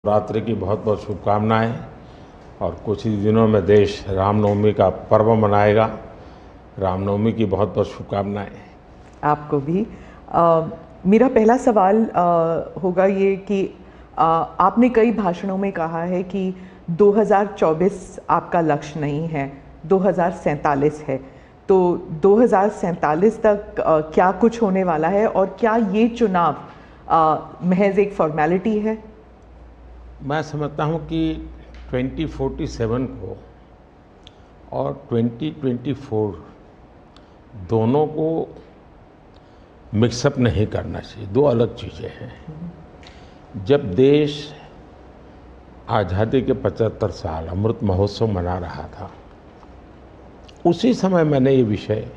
नवरात्रि की बहुत बहुत शुभकामनाएं। और कुछ ही दिनों में देश रामनवमी का पर्व मनाएगा। रामनवमी की बहुत बहुत शुभकामनाएं। आपको भी। मेरा पहला सवाल होगा ये कि आपने कई भाषणों में कहा है कि 2024 आपका लक्ष्य नहीं है, 2047 है। तो 2047 तक क्या कुछ होने वाला है और क्या ये चुनाव महज एक फॉर्मेलिटी है? मैं समझता हूं कि 2047 को और 2024 दोनों को मिक्सअप नहीं करना चाहिए। दो अलग चीज़ें हैं। जब देश आज़ादी के 75 साल अमृत महोत्सव मना रहा था, उसी समय मैंने ये विषय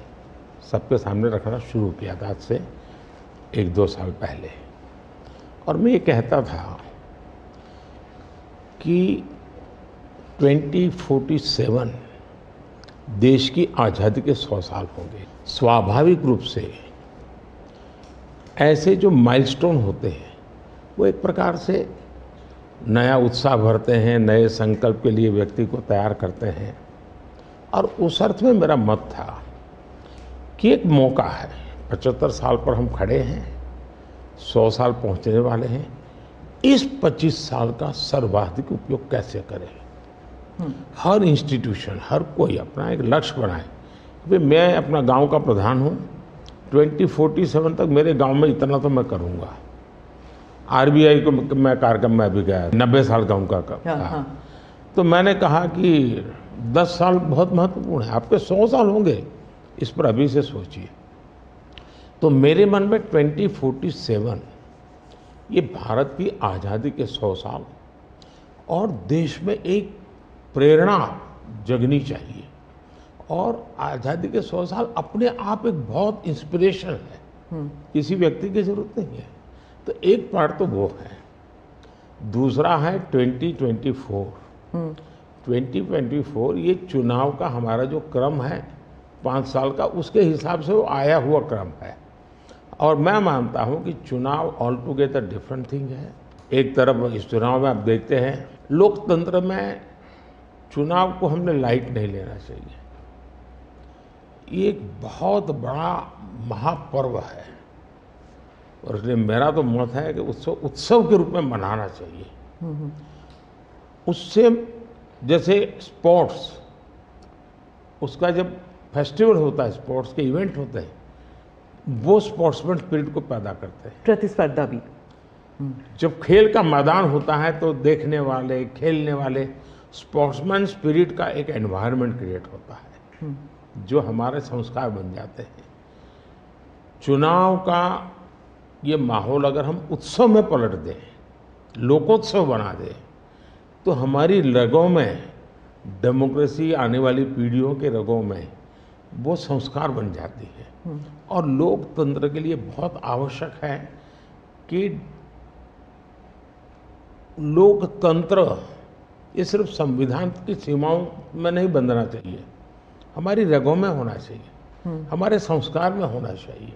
सबके सामने रखना शुरू किया था, आज से 1-2 साल पहले। और मैं ये कहता था कि 2047 देश की आज़ादी के 100 साल होंगे। स्वाभाविक रूप से ऐसे जो माइलस्टोन होते हैं वो एक प्रकार से नया उत्साह भरते हैं, नए संकल्प के लिए व्यक्ति को तैयार करते हैं। और उस अर्थ में मेरा मत था कि एक मौका है, 75 साल पर हम खड़े हैं, 100 साल पहुंचने वाले हैं। इस 25 साल का सर्वाधिक उपयोग कैसे करें? हर इंस्टीट्यूशन, हर कोई अपना एक लक्ष्य बनाए कि मैं अपना गांव का प्रधान हूं, 2047 तक मेरे गांव में इतना तो मैं करूंगा। आरबीआई को मैं कार्यक्रम में भी गया, 90 साल का उनका कहा। तो मैंने कहा कि 10 साल बहुत महत्वपूर्ण है, आपके 100 साल होंगे, इस पर अभी से सोचिए। तो मेरे मन में 2047 ये भारत की आज़ादी के 100 साल और देश में एक प्रेरणा जगनी चाहिए। और आज़ादी के 100 साल अपने आप एक बहुत इंस्पिरेशन है, किसी व्यक्ति की जरूरत नहीं है। तो एक पार्ट तो वो है। दूसरा है 2024। 2024 ये चुनाव का हमारा जो क्रम है 5 साल का, उसके हिसाब से वो आया हुआ क्रम है। और मैं मानता हूं कि चुनाव ऑल टुगेदर डिफरेंट थिंग है। एक तरफ इस चुनाव में आप देखते हैं, लोकतंत्र में चुनाव को हमने लाइट नहीं लेना चाहिए। ये एक बहुत बड़ा महापर्व है और इसलिए मेरा तो मत है कि उत्सव के रूप में मनाना चाहिए। उससे जैसे स्पोर्ट्स, उसका जब फेस्टिवल होता है, स्पोर्ट्स के इवेंट होते हैं, वो स्पोर्ट्समैन स्पिरिट को पैदा करते हैं। प्रतिस्पर्धा भी। जब खेल का मैदान होता है तो देखने वाले, खेलने वाले, स्पोर्ट्समैन स्पिरिट का एक एनवायरनमेंट क्रिएट होता है जो हमारे संस्कार बन जाते हैं। चुनाव का ये माहौल अगर हम उत्सव में पलट दें, लोकोत्सव बना दें, तो हमारी रगों में, डेमोक्रेसी आने वाली पीढ़ियों के रगों में वो संस्कार बन जाती है। और लोकतंत्र के लिए बहुत आवश्यक है कि लोकतंत्र ये सिर्फ संविधान की सीमाओं में नहीं बंधना चाहिए, हमारी रगों में होना चाहिए, हमारे संस्कार में होना चाहिए।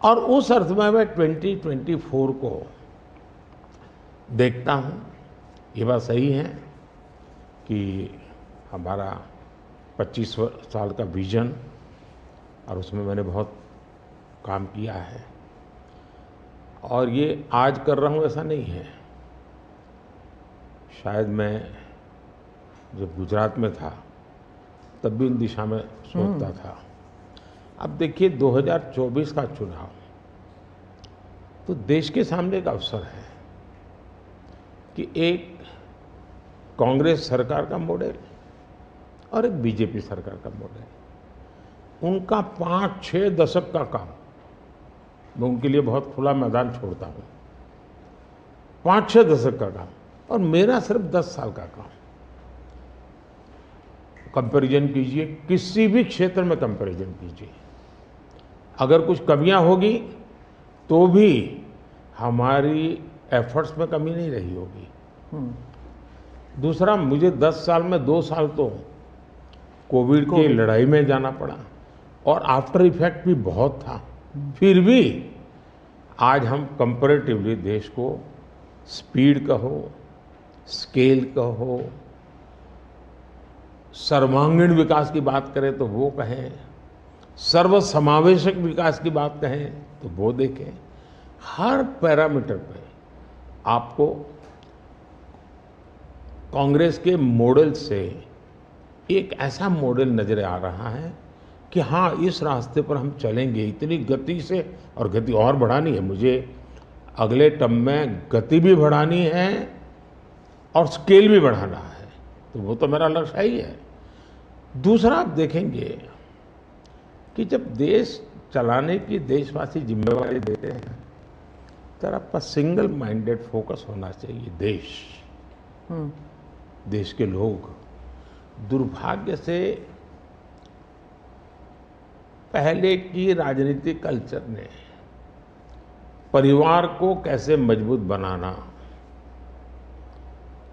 और उस अर्थ में मैं 2024 को देखता हूँ। ये बात सही है कि हमारा 25 साल का विजन, और उसमें मैंने बहुत काम किया है। और ये आज कर रहा हूँ ऐसा नहीं है। शायद मैं जब गुजरात में था तब भी उन दिशा में सोचता था। अब देखिए 2024 का चुनाव तो देश के सामने एक अवसर है कि एक कांग्रेस सरकार का मॉडल और एक बीजेपी सरकार का मॉडल, उनका 5-6 दशक का काम, मैं उनके लिए बहुत खुला मैदान छोड़ता हूँ। 5-6 दशक का काम और मेरा सिर्फ 10 साल का काम। कंपैरिजन कीजिए, किसी भी क्षेत्र में कंपैरिजन कीजिए, अगर कुछ कमियां होगी तो भी हमारी एफर्ट्स में कमी नहीं रही होगी। दूसरा, मुझे 10 साल में 2 साल तो कोविड की लड़ाई में जाना पड़ा और आफ्टर इफेक्ट भी बहुत था। फिर भी आज हम कंपैरेटिवली देश को स्पीड कहो, स्केल कहो, सर्वांगीण विकास की बात करें तो वो कहें, सर्व समावेशक विकास की बात कहें तो वो देखें। हर पैरामीटर पे आपको कांग्रेस के मॉडल से एक ऐसा मॉडल नजर आ रहा है कि हाँ, इस रास्ते पर हम चलेंगे इतनी गति से, और गति और बढ़ानी है मुझे। अगले टर्म में गति भी बढ़ानी है और स्केल भी बढ़ाना है, तो वो तो मेरा लक्ष्य ही है। दूसरा, आप देखेंगे कि जब देश चलाने की देशवासी जिम्मेवारी देते हैं तो आपका सिंगल माइंडेड फोकस होना चाहिए। देश के लोग दुर्भाग्य से पहले की राजनीतिक कल्चर ने परिवार को कैसे मजबूत बनाना,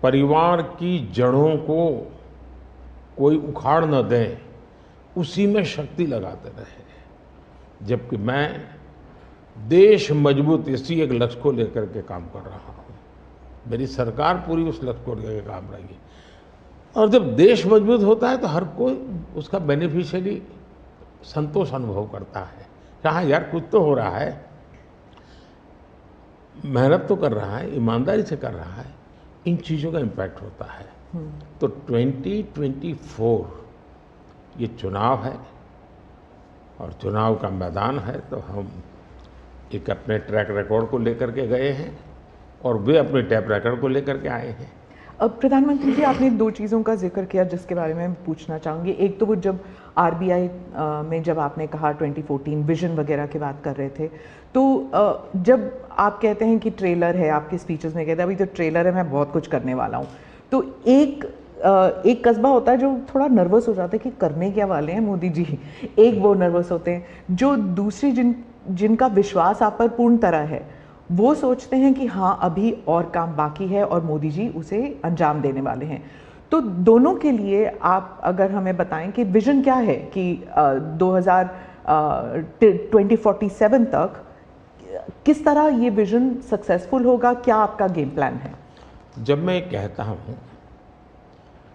परिवार की जड़ों को कोई उखाड़ न दे, उसी में शक्ति लगाते रहे। जबकि मैं देश मजबूत इसी एक लक्ष्य को लेकर के काम कर रहा हूँ। मेरी सरकार पूरी उस लक्ष्य को लेकर काम रही। और जब देश मजबूत होता है तो हर कोई उसका बेनिफिशियरी संतोष अनुभव करता है। कहाँ यार, कुछ तो हो रहा है, मेहनत तो कर रहा है, ईमानदारी से कर रहा है, इन चीज़ों का इम्पैक्ट होता है। तो 2024 ये चुनाव है और चुनाव का मैदान है, तो हम एक अपने ट्रैक रिकॉर्ड को लेकर के गए हैं और वे अपने ट्रैक रिकॉर्ड को लेकर के आए हैं। अब प्रधानमंत्री जी, आपने दो चीज़ों का जिक्र किया जिसके बारे में पूछना चाहूँगी। एक तो वो जब आरबीआई में जब आपने कहा 2014 विजन वगैरह की बात कर रहे थे, तो जब आप कहते हैं कि ट्रेलर है, आपके स्पीचेस में कहते हैं अभी तो ट्रेलर है, मैं बहुत कुछ करने वाला हूँ, तो एक कस्बा होता है जो थोड़ा नर्वस हो जाता है कि करने क्या वाले हैं मोदी जी। एक वो नर्वस होते हैं, जो दूसरी जिनका विश्वास आप पर पूर्ण तरह है, वो सोचते हैं कि हाँ अभी और काम बाकी है और मोदी जी उसे अंजाम देने वाले हैं। तो दोनों के लिए आप अगर हमें बताएं कि विजन क्या है कि 2047 तक किस तरह ये विजन सक्सेसफुल होगा, क्या आपका गेम प्लान है? जब मैं कहता हूँ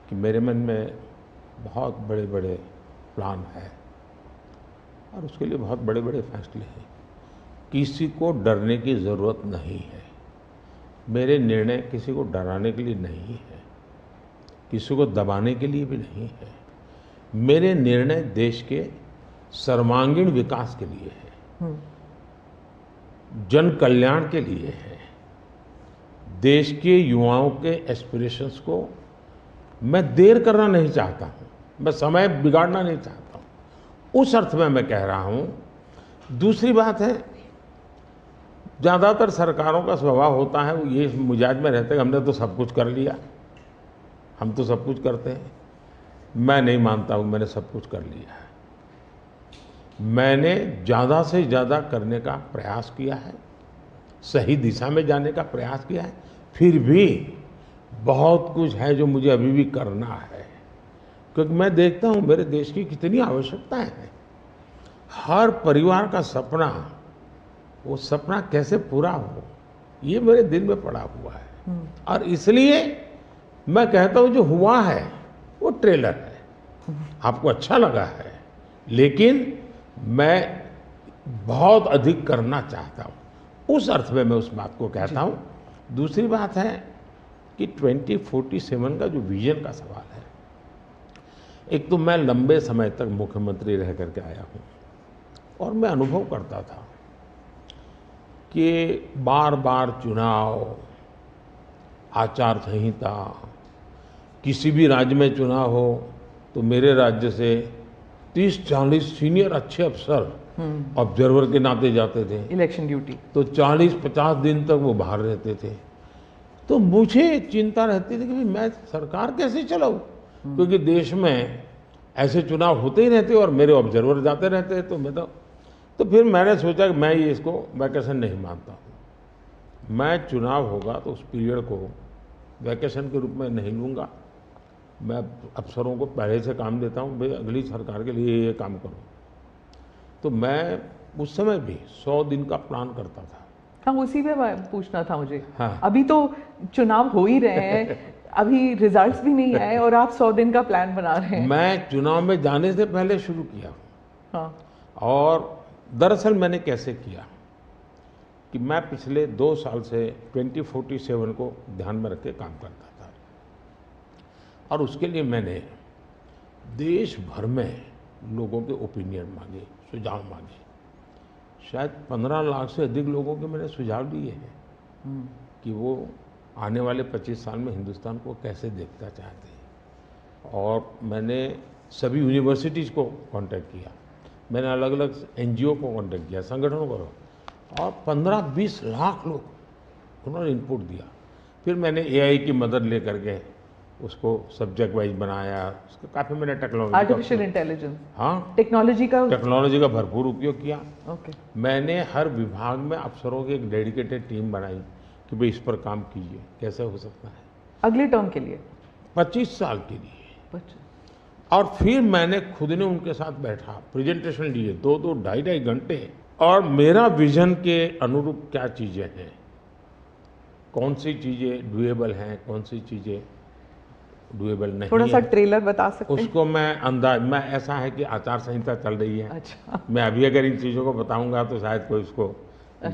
कि मेरे मन में बहुत बड़े बड़े प्लान है और उसके लिए बहुत बड़े बड़े फैसले हैं, किसी को डरने की ज़रूरत नहीं है। मेरे निर्णय किसी को डराने के लिए नहीं है, किसी को दबाने के लिए भी नहीं है। मेरे निर्णय देश के सर्वांगीण विकास के लिए है, जन कल्याण के लिए है, देश के युवाओं के एस्पिरेशंस को मैं देर करना नहीं चाहता हूँ, मैं समय बिगाड़ना नहीं चाहता हूँ, उस अर्थ में मैं कह रहा हूँ। दूसरी बात है, ज़्यादातर सरकारों का स्वभाव होता है, वो ये मिजाज में रहते हैं हमने तो सब कुछ कर लिया, हम तो सब कुछ करते हैं। मैं नहीं मानता हूँ मैंने सब कुछ कर लिया है। मैंने ज़्यादा से ज़्यादा करने का प्रयास किया है, सही दिशा में जाने का प्रयास किया है, फिर भी बहुत कुछ है जो मुझे अभी भी करना है, क्योंकि मैं देखता हूँ मेरे देश की कितनी आवश्यकताएं हैं। हर परिवार का सपना, वो सपना कैसे पूरा हो, ये मेरे दिल में पड़ा हुआ है। और इसलिए मैं कहता हूँ जो हुआ है वो ट्रेलर है, आपको अच्छा लगा है, लेकिन मैं बहुत अधिक करना चाहता हूँ, उस अर्थ में मैं उस बात को कहता हूँ। दूसरी बात है कि 2047 का जो विजन का सवाल है, एक तो मैं लंबे समय तक मुख्यमंत्री रह करके आया हूँ और मैं अनुभव करता था कि बार बार चुनाव, आचार संहिता, किसी भी राज्य में चुनाव हो तो मेरे राज्य से 30-40 सीनियर अच्छे अफसर ऑब्जर्वर के नाते जाते थे इलेक्शन ड्यूटी, तो 40-50 दिन तक वो बाहर रहते थे। तो मुझे चिंता रहती थी कि मैं सरकार कैसे चलाऊं, क्योंकि देश में ऐसे चुनाव होते ही रहते और मेरे ऑब्जर्वर जाते रहते। तो फिर मैंने सोचा कि मैं ये इसको वैकेशन नहीं मानता हूँ। मैं चुनाव होगा तो उस पीरियड को वैकेशन के रूप में नहीं लूँगा। मैं अफसरों को पहले से काम देता हूँ, भाई अगली सरकार के लिए ये काम करो। तो मैं उस समय भी 100 दिन का प्लान करता था। हाँ, उसी पे पूछना था मुझे। हाँ। अभी तो चुनाव हो ही रहे हैं, अभी रिजल्ट्स भी नहीं आए और आप 100 दिन का प्लान बना रहे हैं। मैं चुनाव में जाने से पहले शुरू किया हाँ। और दरअसल मैंने कैसे किया कि मैं पिछले 2 साल से 2047 को ध्यान में रख के काम करता था और उसके लिए मैंने देश भर में लोगों के ओपिनियन मांगे, सुझाव मांगे। शायद 15 लाख से अधिक लोगों के मैंने सुझाव दिए हैं कि वो आने वाले 25 साल में हिंदुस्तान को कैसे देखना चाहते हैं। और मैंने सभी यूनिवर्सिटीज़ को कांटेक्ट किया, मैंने अलग अलग एनजीओ को कांटेक्ट किया, संगठनों को, और 15-20 लाख लोग उन्होंने इनपुट दिया। फिर मैंने एआई की मदद लेकर के उसको सब्जेक्ट वाइज बनाया, उसका काफ़ी मैंने टेक्नोलॉजी, आर्टिफिशियल इंटेलिजेंस, हाँ, टेक्नोलॉजी का भरपूर उपयोग किया। ओके। मैंने हर विभाग में अफसरों की एक डेडिकेटेड टीम बनाई कि भाई इस पर काम कीजिए, कैसे हो सकता है अगले टर्म के लिए, 25 साल के लिए। 25। और फिर मैंने खुद ने उनके साथ बैठा, प्रेजेंटेशन लिए 2-2, 2.5 घंटे, और मेरा विजन के अनुरूप क्या चीज़ें हैं, कौन सी चीज़ें डुएबल हैं, कौन सी चीज़ें डुएबल नहीं। थोड़ा सा ट्रेलर बता सकते हैं? उसको मैं ऐसा है कि आचार संहिता चल रही है। अच्छा। मैं अभी अगर इन चीज़ों को बताऊंगा तो शायद कोई उसको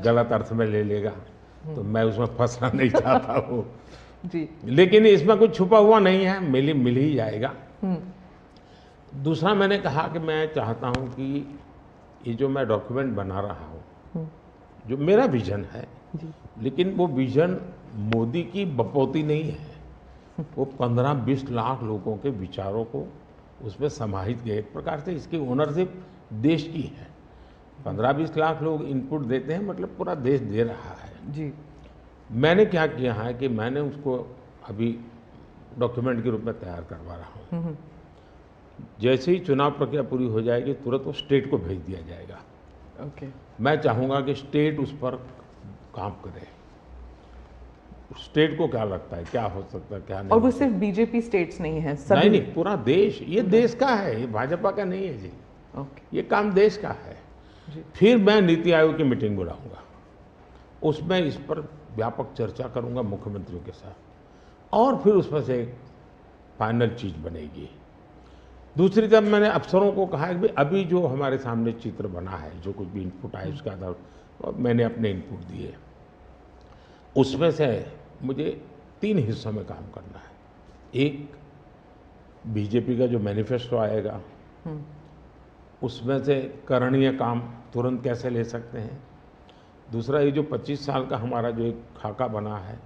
गलत अर्थ में ले लेगा, तो मैं उसमें फंसना नहीं चाहता हूँ जी। लेकिन इसमें कुछ छुपा हुआ नहीं है, मिल ही जाएगा। दूसरा मैंने कहा कि मैं चाहता हूँ कि ये जो मैं डॉक्यूमेंट बना रहा हूँ, जो मेरा विजन है, लेकिन वो विजन मोदी की बपौती नहीं है, वो 15-20 लाख लोगों के विचारों को उसमें समाहित किया। एक प्रकार से इसकी ओनरशिप देश की है। 15-20 लाख लोग इनपुट देते हैं, मतलब पूरा देश दे रहा है जी। मैंने क्या किया है कि मैंने उसको अभी डॉक्यूमेंट के रूप में तैयार करवा रहा हूँ। जैसे ही चुनाव प्रक्रिया पूरी हो जाएगी तुरंत वो स्टेट को भेज दिया जाएगा। ओके। मैं चाहूँगा कि स्टेट उस पर काम करे, स्टेट को क्या लगता है, क्या हो सकता है, क्या नहीं। और वो सिर्फ बीजेपी स्टेट्स नहीं है, सभी नहीं, पूरा देश, ये देश का है, ये भाजपा का नहीं है जी। ओके। ये काम देश का है जी। फिर मैं नीति आयोग की मीटिंग बुलाऊंगा, उसमें इस पर व्यापक चर्चा करूंगा मुख्यमंत्रियों के साथ, और फिर उसमें से एक फाइनल चीज बनेगी। दूसरी तरफ मैंने अफसरों को कहा है कि अभी जो हमारे सामने चित्र बना है, जो कुछ भी इनपुट आए उसके आधार पर मैंने अपने इनपुट दिए, उसमें से मुझे 3 हिस्सों में काम करना है। एक, बीजेपी का जो मैनिफेस्टो आएगा उसमें से करणीय काम तुरंत कैसे ले सकते हैं। दूसरा, ये जो 25 साल का हमारा जो एक खाका बना है,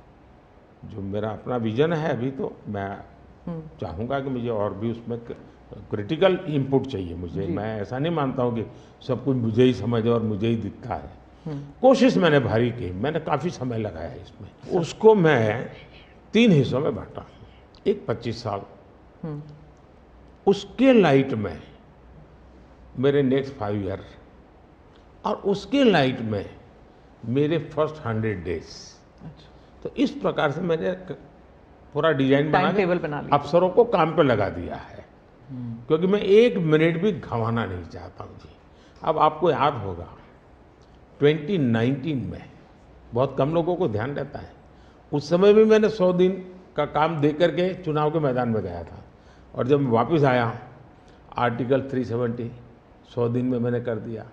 जो मेरा अपना विजन है, अभी तो मैं चाहूँगा कि मुझे और भी उसमें क्रिटिकल इनपुट चाहिए मुझे। मैं ऐसा नहीं मानता हूँ कि सब कुछ मुझे ही समझ और मुझे ही दिखता है। कोशिश मैंने भारी की, मैंने काफ़ी समय लगाया इसमें। उसको मैं 3 हिस्सों में बांटा। एक 25 साल, उसके लाइट में मेरे नेक्स्ट 5 ईयर, और उसके लाइट में मेरे फर्स्ट 100 डेज। तो इस प्रकार से मैंने पूरा डिजाइन बना के अफसरों को काम पे लगा दिया है, क्योंकि मैं 1 मिनट भी गंवाना नहीं चाहता हूँ जी। अब आपको याद होगा 2019 में बहुत कम लोगों को ध्यान रहता है, उस समय भी मैंने 100 दिन का काम दे करके चुनाव के मैदान में गया था, और जब मैं वापस आया आर्टिकल 370 100 दिन में मैंने कर दिया।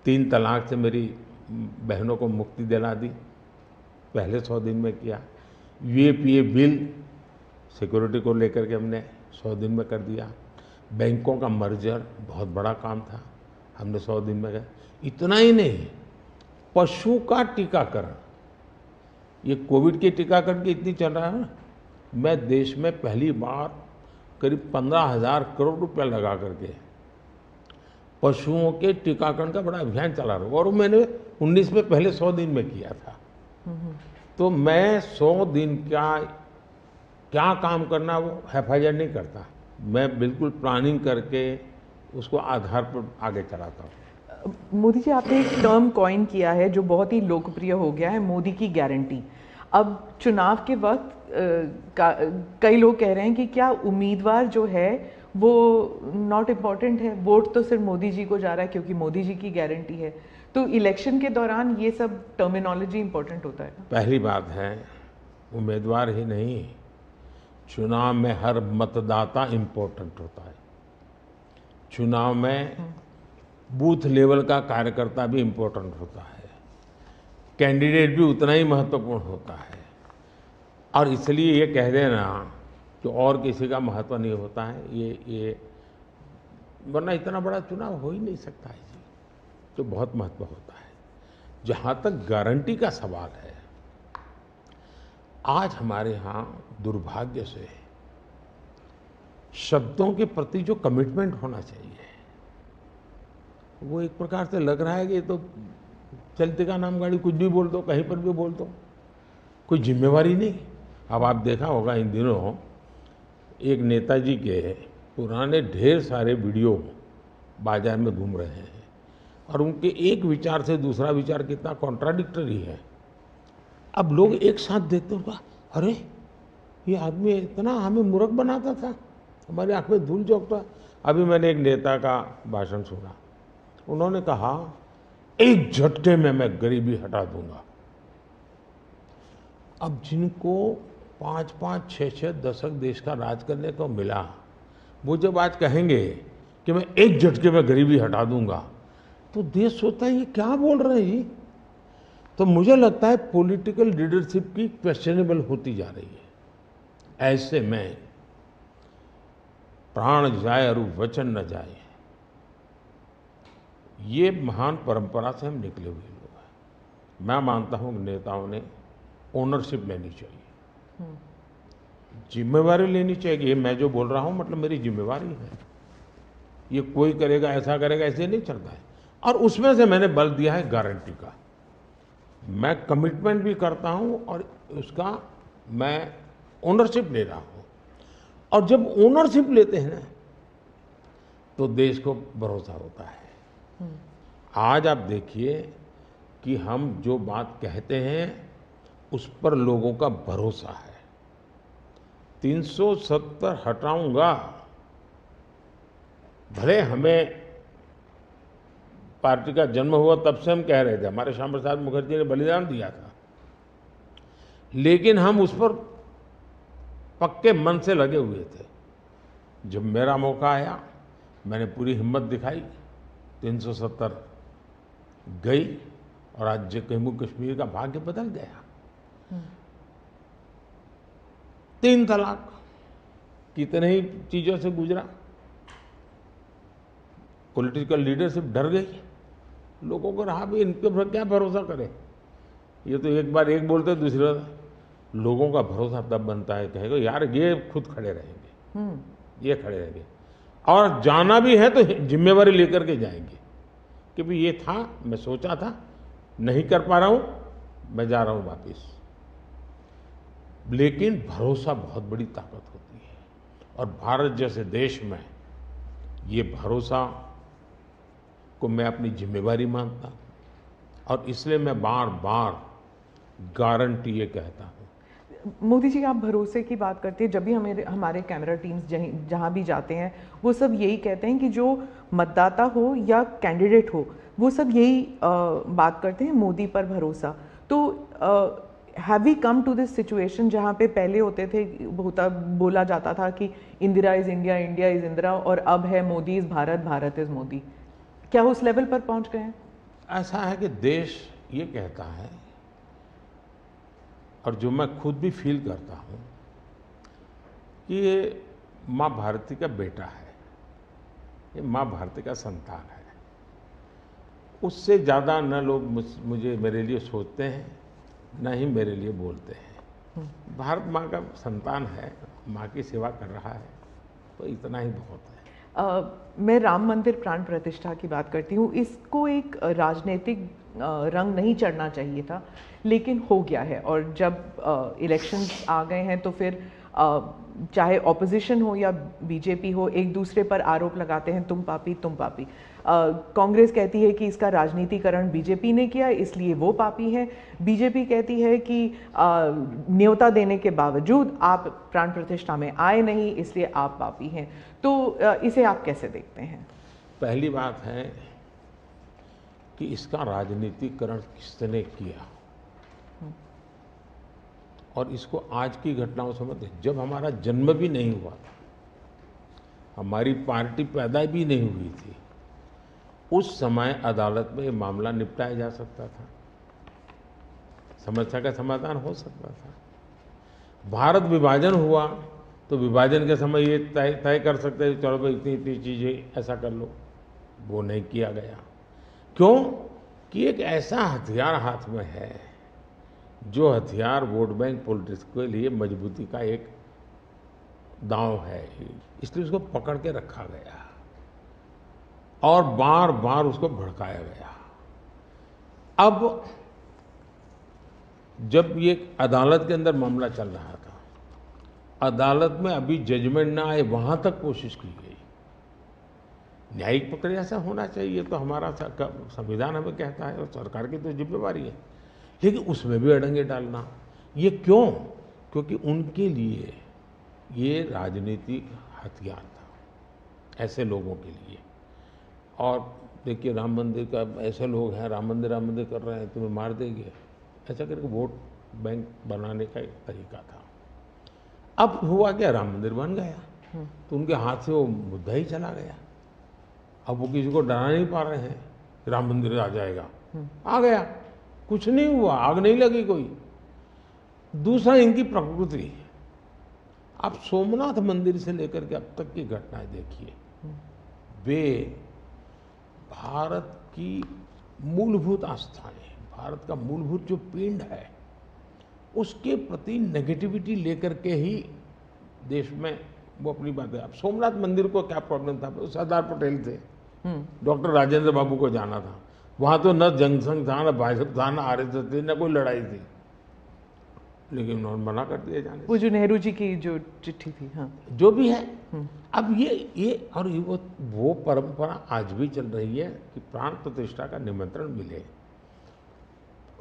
3 तलाक से मेरी बहनों को मुक्ति दिला दी, पहले 100 दिन में किया। यूएपीए बिल सिक्योरिटी को लेकर के हमने 100 दिन में कर दिया। बैंकों का मर्जर बहुत बड़ा काम था, हमने 100 दिन में किया। इतना ही नहीं, पशु का टीकाकरण, ये कोविड के टीकाकरण की इतनी चल रहा है ना, मैं देश में पहली बार करीब 15,000 करोड़ रुपया लगा करके पशुओं के टीकाकरण का बड़ा अभियान चला रहा हूँ, और मैंने 19 में पहले 100 दिन में किया था। तो मैं 100 दिन का क्या काम करना वो हैफाजत नहीं करता, मैं बिल्कुल प्लानिंग करके उसको आधार पर आगे चलाता हूँ। मोदी जी, आपने एक टर्म कॉइन किया है जो बहुत ही लोकप्रिय हो गया है, मोदी की गारंटी। अब चुनाव के वक्त कई लोग कह रहे हैं कि क्या उम्मीदवार जो है वो नॉट इम्पॉर्टेंट है, वोट तो सिर्फ मोदी जी को जा रहा है क्योंकि मोदी जी की गारंटी है। तो इलेक्शन के दौरान ये सब टर्मिनोलॉजी इम्पोर्टेंट होता है। पहली बात है, उम्मीदवार ही नहीं, चुनाव में हर मतदाता इम्पोर्टेंट होता है। चुनाव में बूथ लेवल का कार्यकर्ता भी इम्पोर्टेंट होता है, कैंडिडेट भी उतना ही महत्वपूर्ण होता है। और इसलिए ये कह देना कि और किसी का महत्व नहीं होता है, ये वरना इतना बड़ा चुनाव हो ही नहीं सकता है जी, तो बहुत महत्व होता है। जहाँ तक गारंटी का सवाल है, आज हमारे यहाँ दुर्भाग्य से शब्दों के प्रति जो कमिटमेंट होना चाहिए वो एक प्रकार से लग रहा है कि ये तो चलते का नाम गाड़ी, कुछ भी बोल दो, कहीं पर भी बोल दो, कोई जिम्मेवारी नहीं। अब आप देखा होगा इन दिनों एक नेताजी के पुराने ढेर सारे वीडियो बाजार में घूम रहे हैं और उनके एक विचार से दूसरा विचार कितना कॉन्ट्राडिक्टरी है। अब लोग एक साथ देखते हैं, अरे ये आदमी इतना हमें मूर्ख बनाता था, हमारी आंख में धूल झोंकता। अभी मैंने एक नेता का भाषण सुना, उन्होंने कहा एक झटके में मैं गरीबी हटा दूंगा। अब जिनको 5-5, 6-6 दशक देश का राज करने को मिला, वो जब आज कहेंगे कि मैं एक झटके में गरीबी हटा दूंगा, तो देश सोचता है ये क्या बोल रहे हैं। तो मुझे लगता है पॉलिटिकल लीडरशिप की क्वेश्चनेबल होती जा रही है। ऐसे में प्राण जाए और वचन न जाए, ये महान परंपरा से हम निकले हुए लोग हैं। मैं मानता हूं कि नेताओं ने ओनरशिप लेनी चाहिए, जिम्मेवारी लेनी चाहिए। ये मैं जो बोल रहा हूं मतलब मेरी जिम्मेवारी है, ये कोई करेगा ऐसा करेगा ऐसे नहीं चलता है। और उसमें से मैंने बल दिया है गारंटी का। मैं कमिटमेंट भी करता हूं और उसका मैं ओनरशिप ले रहा हूं। और जब ओनरशिप लेते हैं ना तो देश को भरोसा होता है। आज आप देखिए कि हम जो बात कहते हैं उस पर लोगों का भरोसा है। 370 हटाऊंगा, भले हमें पार्टी का जन्म हुआ तब से हम कह रहे थे, हमारे श्यामा प्रसाद मुखर्जी ने बलिदान दिया था, लेकिन हम उस पर पक्के मन से लगे हुए थे। जब मेरा मौका आया मैंने पूरी हिम्मत दिखाई, 370 गई और आज जम्मू कश्मीर का भाग्य बदल गया। 3 तलाक, कितने ही चीजों से गुजरा। पॉलिटिकल लीडरशिप डर गई, लोगों को रहा भी इनके पर क्या भरोसा करें। ये तो एक बार एक बोलते दूसरी बार, लोगों का भरोसा तब बनता है, कहेगा यार ये खुद खड़े रहेंगे, ये खड़े रहेंगे। और जाना भी है तो जिम्मेवारी लेकर के जाएंगे कि भाई ये था, मैं सोचा था, नहीं कर पा रहा हूं, मैं जा रहा हूं वापिस। लेकिन भरोसा बहुत बड़ी ताकत होती है और भारत जैसे देश में ये भरोसा को मैं अपनी जिम्मेवारी मानता हूं और इसलिए मैं बार बार गारंटी ये कहता हूं। मोदी जी, आप भरोसे की बात करते हैं, जब भी हमारे कैमरा टीम्स जहाँ भी जाते हैं वो सब यही कहते हैं कि जो मतदाता हो या कैंडिडेट हो वो सब यही बात करते हैं, मोदी पर भरोसा। तो have we come to this situation जहाँ पे पहले होते थे, बोला जाता था कि Indira is India, India is Indira, और अब है मोदी इज़ भारत, भारत इज़ मोदी। क्या उस लेवल पर पहुँच गए हैं? ऐसा है कि देश ये कहता है और जो मैं खुद भी फील करता हूँ कि ये माँ भारती का बेटा है, ये माँ भारती का संतान है। उससे ज़्यादा न लोग मुझे मेरे लिए सोचते हैं, न ही मेरे लिए बोलते हैं। भारत माँ का संतान है, माँ की सेवा कर रहा है, तो इतना ही बहुत है। मैं राम मंदिर प्राण प्रतिष्ठा की बात करती हूँ। इसको एक राजनीतिक रंग नहीं चढ़ना चाहिए था, लेकिन हो गया है। और जब इलेक्शंस आ गए हैं तो फिर चाहे ऑपोजिशन हो या बीजेपी हो, एक दूसरे पर आरोप लगाते हैं, तुम पापी तुम पापी। कांग्रेस कहती है कि इसका राजनीतिकरण बीजेपी ने किया इसलिए वो पापी है। बीजेपी कहती है कि न्योता देने के बावजूद आप प्राण प्रतिष्ठा में आए नहीं इसलिए आप पापी हैं। तो इसे आप कैसे देखते हैं? पहली बात है कि इसका राजनीतिकरण किसने किया। और इसको आज की घटनाओं से मत, जब हमारा जन्म भी नहीं हुआ था, हमारी पार्टी पैदा भी नहीं हुई थी, उस समय अदालत में ये मामला निपटाया जा सकता था, समस्या का समाधान हो सकता था। भारत विभाजन हुआ तो विभाजन के समय ये तय कर सकते हैं, चलो भाई इतनी इतनी चीज़ें ऐसा कर लो, वो नहीं किया गया। क्यों? कि एक ऐसा हथियार हाथ में है, जो हथियार वोट बैंक पॉलिटिक्स के लिए मजबूती का एक दांव है, इसलिए उसको पकड़ के रखा गया और बार बार उसको भड़काया गया। अब जब ये अदालत के अंदर मामला चल रहा था, अदालत में अभी जजमेंट ना आए वहां तक कोशिश की गई। न्यायिक प्रक्रिया से होना चाहिए, तो हमारा संविधान हमें कहता है और सरकार की तो जिम्मेवारी है, लेकिन उसमें भी अड़ंगे डालना, ये क्यों? क्योंकि उनके लिए ये राजनीतिक हथियार था, ऐसे लोगों के लिए। और देखिए राम मंदिर का, ऐसे लोग हैं राम मंदिर कर रहे हैं, तुम्हें मार देंगे, ऐसा करके वोट बैंक बनाने का एक तरीका था। अब हुआ क्या, राम मंदिर बन गया तो उनके हाथ से वो मुद्दा ही चला गया। अब वो किसी को डरा नहीं पा रहे हैं, राम मंदिर आ जाएगा, आ गया, कुछ नहीं हुआ, आग नहीं लगी कोई। दूसरा, इनकी प्रकृति, आप सोमनाथ मंदिर से लेकर के अब तक की घटनाएं देखिए, वे भारत की मूलभूत आस्थाएं, भारत का मूलभूत जो पिंड है, उसके प्रति नेगेटिविटी लेकर के ही देश में वो अपनी बात है। अब सोमनाथ मंदिर को क्या प्रॉब्लम था? सरदार पटेल थे, डॉक्टर राजेंद्र बाबू को जाना था, वहां तो न जनसंघ था, न भाजपा था, न आरएसएस थी, न कोई लड़ाई थी, लेकिन उन्होंने मना कर दिया जाने। वो जो नेहरू जी की जो चिट्ठी थी, हाँ, जो भी है, अब ये और वो परंपरा आज भी चल रही है कि प्राण प्रतिष्ठा का निमंत्रण मिले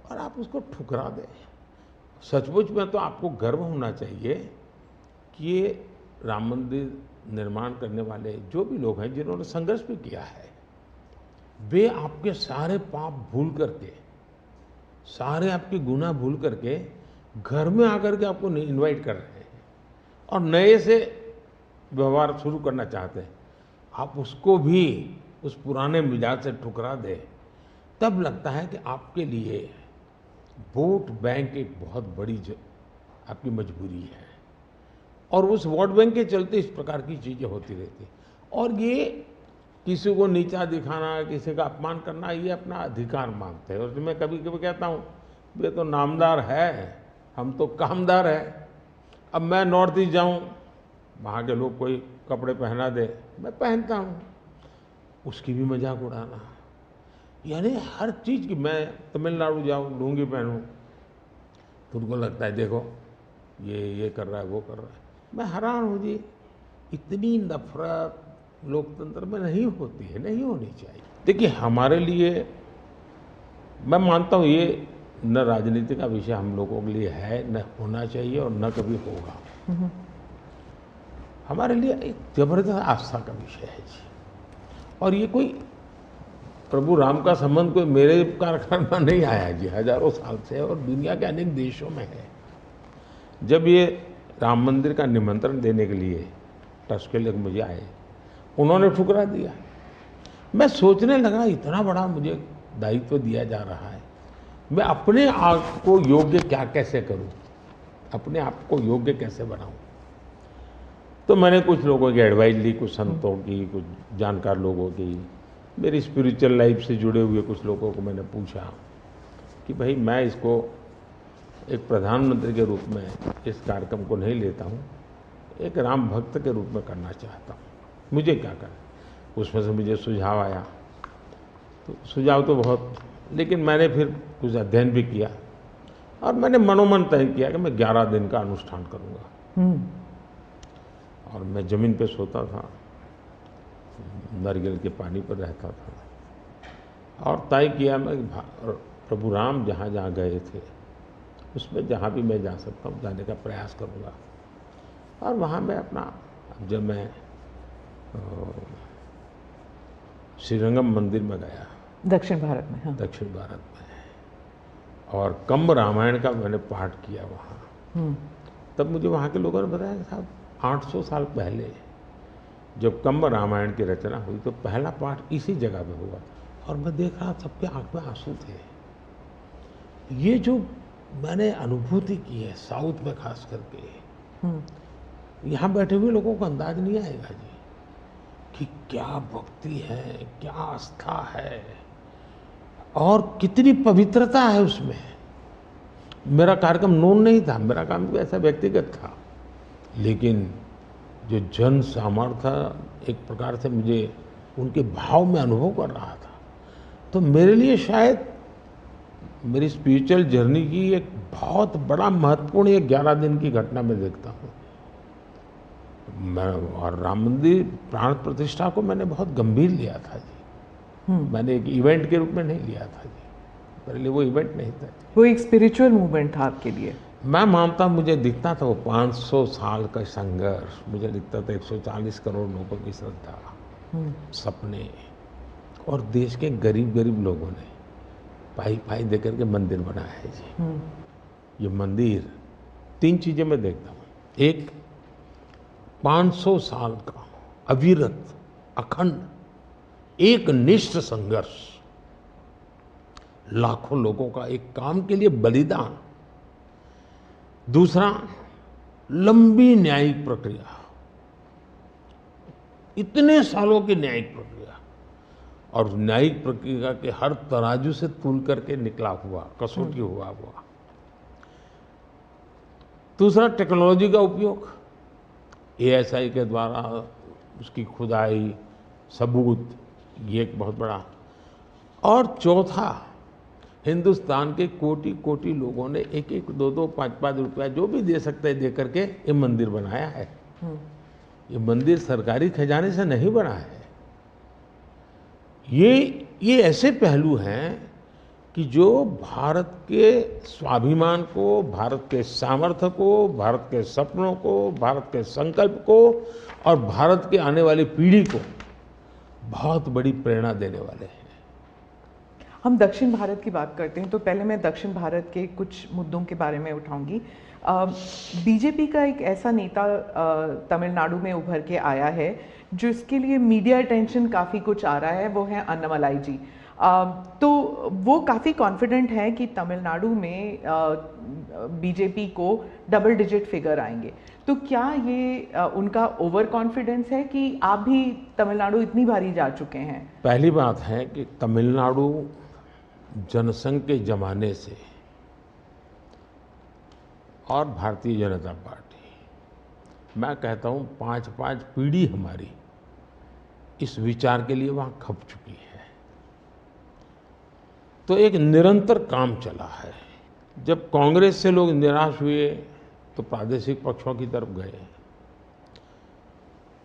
और आप उसको ठुकरा दें। सचमुच में तो आपको गर्व होना चाहिए कि ये राम मंदिर निर्माण करने वाले जो भी लोग हैं, जिन्होंने संघर्ष भी किया है, वे आपके सारे पाप भूल करके, सारे आपके गुनाह भूल करके घर में आकर के आपको इनवाइट कर रहे हैं और नए से व्यवहार शुरू करना चाहते हैं। आप उसको भी उस पुराने मिजाज से ठुकरा दें, तब लगता है कि आपके लिए वोट बैंक एक बहुत बड़ी आपकी मजबूरी है। और उस वोट बैंक के चलते इस प्रकार की चीज़ें होती रहती। और ये किसी को नीचा दिखाना, किसी का अपमान करना, ये अपना अधिकार मानते हैं। और मैं कभी कभी कहता हूँ, ये तो नामदार है, हम तो कामदार है। अब मैं नॉर्थ ईस्ट जाऊँ, वहाँ के लोग कोई कपड़े पहना दे, मैं पहनता हूँ, उसकी भी मजाक उड़ाना, यानी हर चीज़ की। मैं तमिलनाडु जाऊँ, लुंगी पहनूँ, तो उनको लगता है देखो ये कर रहा है, वो कर रहा है। मैं हैरान हूँ जी, इतनी नफरत लोकतंत्र में नहीं होती है, नहीं होनी चाहिए। देखिए हमारे लिए, मैं मानता हूँ ये न राजनीति का विषय हम लोगों के लिए है, न होना चाहिए और न कभी होगा। हमारे लिए एक जबरदस्त आस्था का विषय है जी। और ये कोई प्रभु राम का संबंध कोई मेरे कारखाने में नहीं आया जी, हजारों साल से, और दुनिया के अनेक देशों में है। जब ये राम मंदिर का निमंत्रण देने के लिए ट्रस्ट के लोग मुझे आए, उन्होंने ठुकरा दिया। मैं सोचने लगा, इतना बड़ा मुझे दायित्व दिया जा रहा है, मैं अपने आप को योग्य क्या कैसे करूं, अपने आप को योग्य कैसे बनाऊं। तो मैंने कुछ लोगों की एडवाइस ली, कुछ संतों की, कुछ जानकार लोगों की, मेरी स्पिरिचुअल लाइफ से जुड़े हुए कुछ लोगों को मैंने पूछा कि भाई मैं इसको एक प्रधानमंत्री के रूप में इस कार्यक्रम को नहीं लेता हूँ, एक राम भक्त के रूप में करना चाहता हूँ, मुझे क्या करें। उसमें से मुझे सुझाव आया, तो सुझाव तो बहुत, लेकिन मैंने फिर कुछ अध्ययन भी किया और मैंने मनोमन तय किया कि मैं 11 दिन का अनुष्ठान करूँगा। और मैं ज़मीन पे सोता था, नारियल के पानी पर रहता था, और तय किया मैं प्रभु राम जहाँ जहाँ गए थे उसमें जहाँ भी मैं जा सकता हूँ जाने का प्रयास करूँगा। और वहाँ मैं अपना, जब मैं श्रीरंगम मंदिर में गया, दक्षिण भारत में, हाँ, दक्षिण भारत में, और कम्ब रामायण का मैंने पाठ किया वहाँ, तब मुझे वहाँ के लोगों ने बताया कि साहब 800 साल पहले जब कंब रामायण की रचना हुई तो पहला पाठ इसी जगह पे हुआ और मैं देख रहा सबके आंख में आंसू थे। ये जो मैंने अनुभूति की है साउथ में खास करके, यहाँ बैठे हुए लोगों को अंदाज नहीं आएगा जी कि क्या भक्ति है, क्या आस्था है और कितनी पवित्रता है उसमें। मेरा कार्यक्रम नोन नहीं था, मेरा काम भी ऐसा व्यक्तिगत था, लेकिन जो जन सामर्थ्य एक प्रकार से मुझे उनके भाव में अनुभव कर रहा था, तो मेरे लिए शायद मेरी स्पिरिचुअल जर्नी की एक बहुत बड़ा महत्वपूर्ण एक 11 दिन की घटना मैं देखता हूँ। मैं और राम मंदिर प्राण प्रतिष्ठा को मैंने बहुत गंभीर लिया था जी। मैंने एक इवेंट के रूप में नहीं लिया था जी, मेरे लिए वो इवेंट नहीं था। वो एक स्पिरिचुअल मूवमेंट था आपके लिए? मैं मानता, मुझे दिखता था वो 500 साल का संघर्ष, मुझे दिखता था 140 करोड़ लोगों की श्रद्धा, सपने, और देश के गरीब गरीब लोगों ने पाई पाई दे करके मंदिर बनाया है जी। ये मंदिर 3 चीजें मैं देखता हूँ। एक, 500 साल का अविरत अखंड एक निष्ठ संघर्ष, लाखों लोगों का एक काम के लिए बलिदान। दूसरा, लंबी न्यायिक प्रक्रिया, इतने सालों की न्यायिक प्रक्रिया, और न्यायिक प्रक्रिया के हर तराजू से तूल करके निकला हुआ, कसौटी हुआ। दूसरा, टेक्नोलॉजी का उपयोग, ASI के द्वारा उसकी खुदाई, सबूत, ये एक बहुत बड़ा। और चौथा, हिंदुस्तान के कोटि कोटि लोगों ने 1-1, 2-2, 5-5 रुपया जो भी दे सकते हैं दे करके ये मंदिर बनाया है। ये मंदिर सरकारी खजाने से नहीं बना है। ये ऐसे पहलू हैं कि जो भारत के स्वाभिमान को, भारत के सामर्थ्य को, भारत के सपनों को, भारत के संकल्प को और भारत के आने वाली पीढ़ी को बहुत बड़ी प्रेरणा देने वाले हैं। हम दक्षिण भारत की बात करते हैं तो पहले मैं दक्षिण भारत के कुछ मुद्दों के बारे में उठाऊंगी। बीजेपी का एक ऐसा नेता तमिलनाडु में उभर के आया है जो इसके लिए मीडिया अटेंशन काफ़ी कुछ आ रहा है, वो है अन्नामलाई जी। तो वो काफ़ी कॉन्फिडेंट हैं कि तमिलनाडु में बीजेपी को डबल डिजिट फिगर आएंगे। तो क्या ये उनका ओवर कॉन्फिडेंस है कि आप भी तमिलनाडु इतनी बारी जा चुके हैं? पहली बात है कि तमिलनाडु जनसंघ के जमाने से और भारतीय जनता पार्टी, मैं कहता हूँ 5-5 पीढ़ी हमारी इस विचार के लिए वहाँ खप चुकी है। तो एक निरंतर काम चला है। जब कांग्रेस से लोग निराश हुए तो प्रादेशिक पक्षों की तरफ गए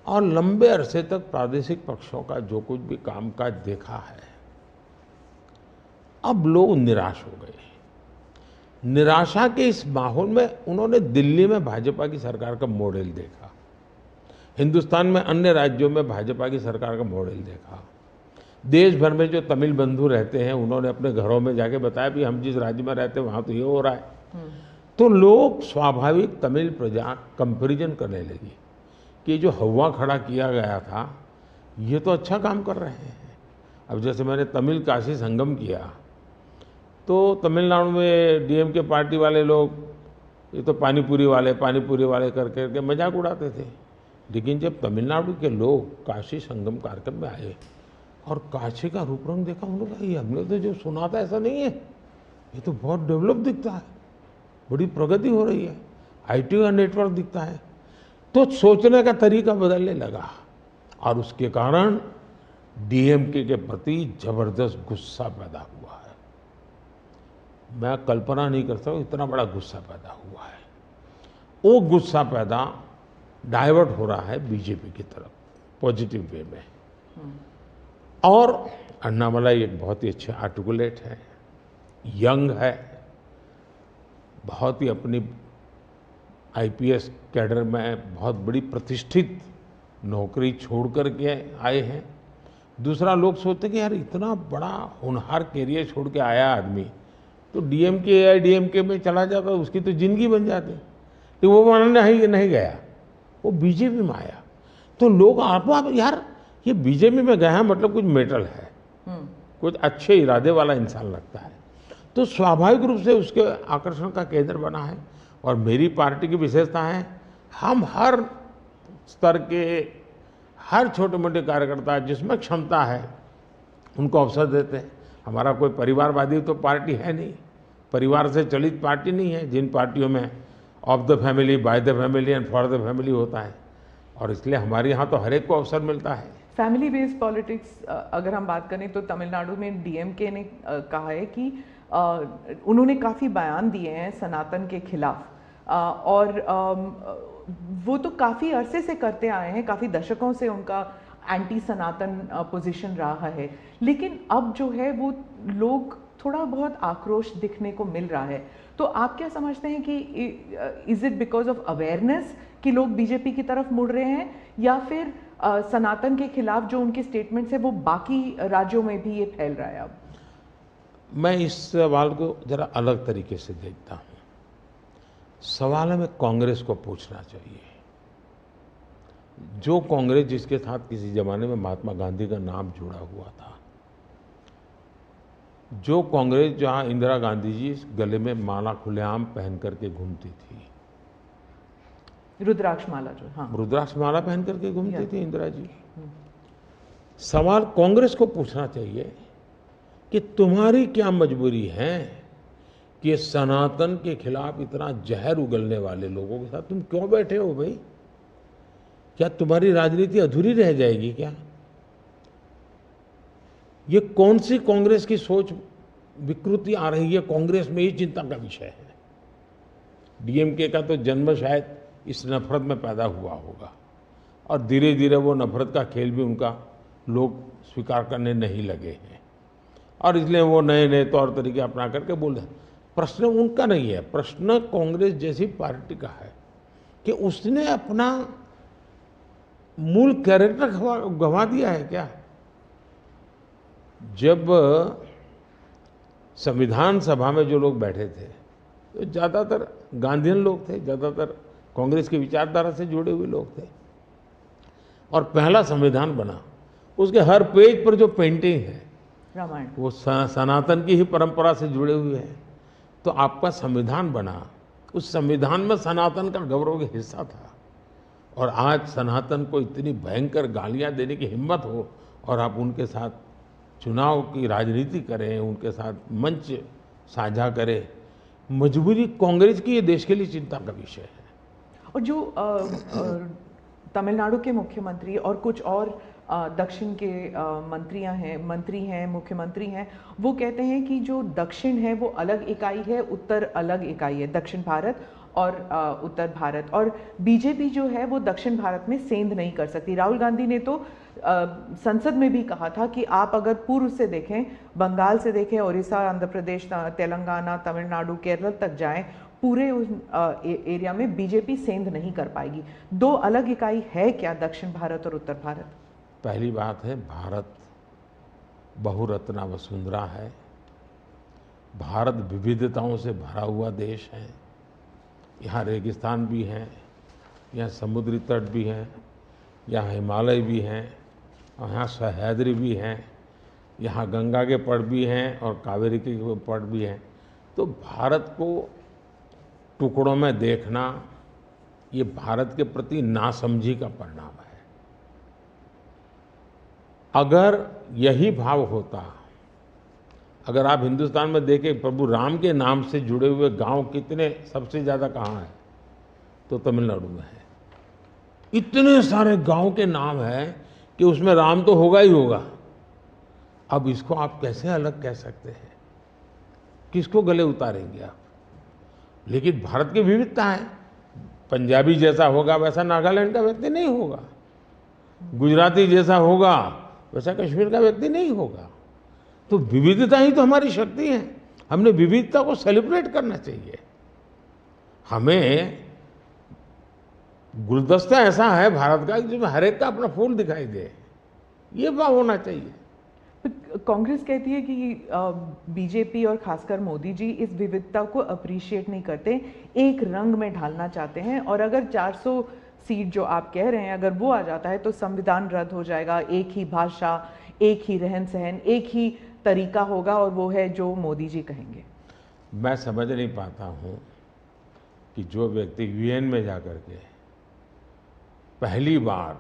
और लंबे अरसे तक प्रादेशिक पक्षों का जो कुछ भी कामकाज देखा है, अब लोग निराश हो गए। निराशा के इस माहौल में उन्होंने दिल्ली में भाजपा की सरकार का मॉडल देखा, हिंदुस्तान में अन्य राज्यों में भाजपा की सरकार का मॉडल देखा, देश भर में जो तमिल बंधु रहते हैं उन्होंने अपने घरों में जाके बताया भी हम जिस राज्य में रहते हैं वहाँ तो ये हो रहा है। तो लोग स्वाभाविक तमिल प्रजा कंपैरिजन करने लगी कि जो हवा खड़ा किया गया था ये तो अच्छा काम कर रहे हैं। अब जैसे मैंने तमिल काशी संगम किया तो तमिलनाडु में DMK पार्टी वाले लोग ये तो पानीपुरी वाले करके मजाक उड़ाते थे, लेकिन जब तमिलनाडु के लोग काशी संगम कार्यक्रम में आए और काशी का रूप रंग देखा, उन्होंने कहा ये हमने तो जो सुना था ऐसा नहीं है, ये तो बहुत डेवलप दिखता है, बड़ी प्रगति हो रही है, IT का नेटवर्क दिखता है। तो सोचने का तरीका बदलने लगा और उसके कारण DMK के प्रति जबरदस्त गुस्सा पैदा हुआ है। मैं कल्पना नहीं करता हूँ इतना बड़ा गुस्सा पैदा हुआ है। वो गुस्सा पैदा डाइवर्ट हो रहा है बीजेपी की तरफ पॉजिटिव वे में। और अन्नामलाई एक बहुत ही अच्छे आर्टिकुलेट है, यंग है, बहुत ही अपनी IPS कैडर में बहुत बड़ी प्रतिष्ठित नौकरी छोड़ कर के आए हैं। दूसरा, लोग सोचते कि यार इतना बड़ा होनहार कैरियर छोड़ के आया आदमी तो DMK AIADMK में चला जाता उसकी तो जिंदगी बन जाती, कि वो मानने नहीं गया, वो बीजेपी में आया। तो लोग आप यार ये बीजेपी में गया है मतलब कुछ मेटल है, कुछ अच्छे इरादे वाला इंसान लगता है, तो स्वाभाविक रूप से उसके आकर्षण का केंद्र बना है। और मेरी पार्टी की विशेषता है, हम हर स्तर के हर छोटे मोटे कार्यकर्ता जिसमें क्षमता है उनको अवसर देते हैं। हमारा कोई परिवारवादी तो पार्टी है नहीं, परिवार से चलित पार्टी नहीं है, जिन पार्टियों में of the family, by the family and for the family होता है। और इसलिए हमारे यहाँ तो हर एक को अवसर मिलता है। फैमिली बेस्ड पॉलिटिक्स अगर हम बात करें तो तमिलनाडु में डीएमके ने कहा है कि उन्होंने काफ़ी बयान दिए हैं सनातन के खिलाफ, और वो तो काफ़ी अरसे से करते आए हैं, काफ़ी दशकों से उनका एंटी सनातन पोजीशन रहा है। लेकिन अब जो है वो लोग थोड़ा बहुत आक्रोश दिखने को मिल रहा है। तो आप क्या समझते हैं कि is it because of awareness कि लोग बीजेपी की तरफ मुड़ रहे हैं, या फिर सनातन के खिलाफ जो उनके स्टेटमेंट्स है वो बाकी राज्यों में भी ये फैल रहा है? अब मैं इस सवाल को जरा अलग तरीके से देखता हूँ। सवाल हमें कांग्रेस को पूछना चाहिए। जो कांग्रेस जिसके साथ किसी जमाने में महात्मा गांधी का नाम जुड़ा हुआ था, जो कांग्रेस जहां इंदिरा गांधी जी गले में माला खुलेआम पहन करके घूमती थी, रुद्राक्ष माला जो, हाँ, रुद्राक्ष माला पहन करके घूमती थी इंदिरा जी। सवाल कांग्रेस को पूछना चाहिए कि तुम्हारी क्या मजबूरी है कि सनातन के खिलाफ इतना जहर उगलने वाले लोगों के साथ तुम क्यों बैठे हो भाई? क्या तुम्हारी राजनीति अधूरी रह जाएगी क्या? ये कौन सी कांग्रेस की सोच विकृति आ रही है कांग्रेस में, ये चिंता का विषय है। डीएमके का तो जन्म शायद इस नफरत में पैदा हुआ होगा, और धीरे धीरे वो नफरत का खेल भी उनका लोग स्वीकार करने नहीं लगे हैं, और इसलिए वो नए नए तौर तरीके अपना करके बोल रहे हैं। प्रश्न उनका नहीं है, प्रश्न कांग्रेस जैसी पार्टी का है कि उसने अपना मूल कैरेक्टर गंवा दिया है क्या? जब संविधान सभा में जो लोग बैठे थे तो ज़्यादातर गांधीयन लोग थे, ज़्यादातर कांग्रेस की विचारधारा से जुड़े हुए लोग थे, और पहला संविधान बना, उसके हर पेज पर जो पेंटिंग है रामायण, वो सनातन की ही परंपरा से जुड़े हुए हैं। तो आपका संविधान बना, उस संविधान में सनातन का गौरव का हिस्सा था, और आज सनातन को इतनी भयंकर गालियां देने की हिम्मत हो और आप उनके साथ चुनाव की राजनीति करें, उनके साथ मंच साझा करें, मजबूरी कांग्रेस की ये देश के लिए चिंता का विषय है। और जो तमिलनाडु के मुख्यमंत्री और कुछ और दक्षिण के मंत्री हैं, मुख्यमंत्री हैं, वो कहते हैं कि जो दक्षिण है वो अलग इकाई है, उत्तर अलग इकाई है, दक्षिण भारत और उत्तर भारत, और बीजेपी जो है वो दक्षिण भारत में सेंध नहीं कर सकती। राहुल गांधी ने तो संसद में भी कहा था कि आप अगर पूर्व से देखें, बंगाल से देखें, उड़ीसा, आंध्र प्रदेश, तेलंगाना, तमिलनाडु, केरल तक जाएं, पूरे उस एरिया में बीजेपी सेंध नहीं कर पाएगी। दो अलग इकाई है क्या दक्षिण भारत और उत्तर भारत? पहली बात है, भारत बहुरत्ना वसुंधरा है, भारत विविधताओं से भरा हुआ देश है। यहाँ रेगिस्तान भी हैं, यहाँ समुद्री तट भी हैं, यहाँ हिमालय भी हैं, और यहाँ सह्याद्री भी हैं, यहाँ गंगा के पट भी हैं और कावेरी के पट भी हैं। तो भारत को टुकड़ों में देखना ये भारत के प्रति नासमझी का परिणाम है। अगर यही भाव होता, अगर आप हिंदुस्तान में देखें प्रभु राम के नाम से जुड़े हुए गांव कितने सबसे ज़्यादा कहाँ हैं, तो तमिलनाडु में है। इतने सारे गांव के नाम हैं कि उसमें राम तो होगा ही होगा। अब इसको आप कैसे अलग कह सकते हैं? किसको गले उतारेंगे आप? लेकिन भारत की विविधता है, पंजाबी जैसा होगा वैसा नागालैंड का व्यक्ति नहीं होगा, गुजराती जैसा होगा वैसा कश्मीर का व्यक्ति नहीं होगा। तो विविधता ही तो हमारी शक्ति है, हमने विविधता को सेलिब्रेट करना चाहिए। हमें गुलदस्ता ऐसा है भारत का जिसमें हर एक का अपना फूल दिखाई दे, ये भाव होना चाहिए। कांग्रेस कहती है कि बीजेपी और खासकर मोदी जी इस विविधता को अप्रिशिएट नहीं करते, एक रंग में ढालना चाहते हैं, और अगर 400 सीट जो आप कह रहे हैं अगर वो आ जाता है तो संविधान रद्द हो जाएगा, एक ही भाषा, एक ही रहन सहन, एक ही तरीका होगा, और वो है जो मोदी जी कहेंगे। मैं समझ नहीं पाता हूँ कि जो व्यक्ति यूएन में जाकर के पहली बार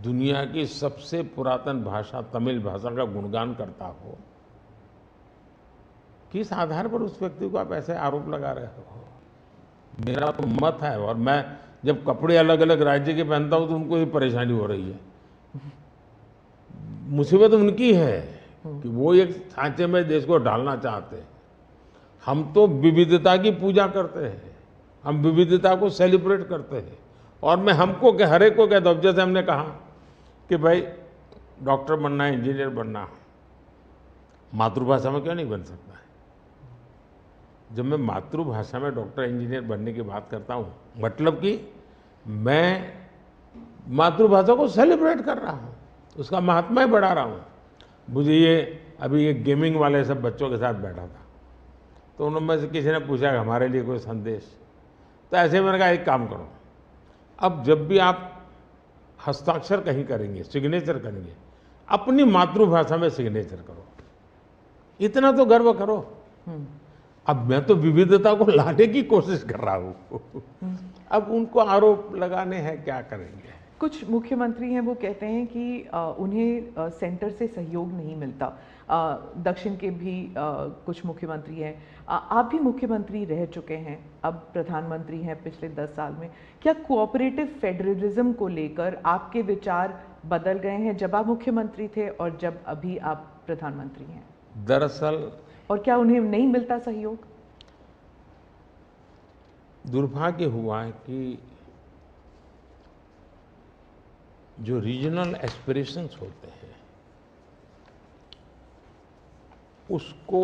दुनिया की सबसे पुरातन भाषा तमिल भाषा का गुणगान करता हो, किस आधार पर उस व्यक्ति को आप ऐसे आरोप लगा रहे हो? मेरा तो मत है, और मैं जब कपड़े अलग अलग राज्य के पहनता हूं तो उनको ही परेशानी हो रही है। मुसीबत उनकी है कि वो एक सांचे में देश को डालना चाहते हैं। हम तो विविधता की पूजा करते हैं, हम विविधता को सेलिब्रेट करते हैं। और मैं हमको हर एक को कहता हूँ, जैसे हमने कहा कि भाई डॉक्टर बनना है, इंजीनियर बनना, मातृभाषा में क्यों नहीं बन सकता है? जब मैं मातृभाषा में डॉक्टर इंजीनियर बनने की बात करता हूँ, मतलब कि मैं मातृभाषा को सेलिब्रेट कर रहा हूँ, उसका महात्मा ही बढ़ा रहा हूँ। मुझे ये अभी एक गेमिंग वाले सब बच्चों के साथ बैठा था, तो उनमें से किसी ने पूछा कि हमारे लिए कोई संदेश, तो ऐसे मैंने कहा एक काम करो, अब जब भी आप हस्ताक्षर कहीं करेंगे, सिग्नेचर करेंगे, अपनी मातृभाषा में सिग्नेचर करो, इतना तो गर्व करो। अब मैं तो विविधता को लाने की कोशिश कर रहा हूँ। अब उनको आरोप लगाने हैं, क्या करेंगे? कुछ मुख्यमंत्री हैं वो कहते हैं कि उन्हें सेंटर से सहयोग नहीं मिलता। दक्षिण के भी कुछ मुख्यमंत्री हैं, आप भी मुख्यमंत्री रह चुके हैं, अब प्रधानमंत्री हैं पिछले 10 साल में। क्या कोऑपरेटिव फेडरलिज्म को लेकर आपके विचार बदल गए हैं जब आप मुख्यमंत्री थे और जब अभी आप प्रधानमंत्री हैं? दरअसल, और क्या उन्हें नहीं मिलता सहयोग? दुर्भाग्य हुआ है कि जो रीजनल एस्पिरेशंस होते हैं उसको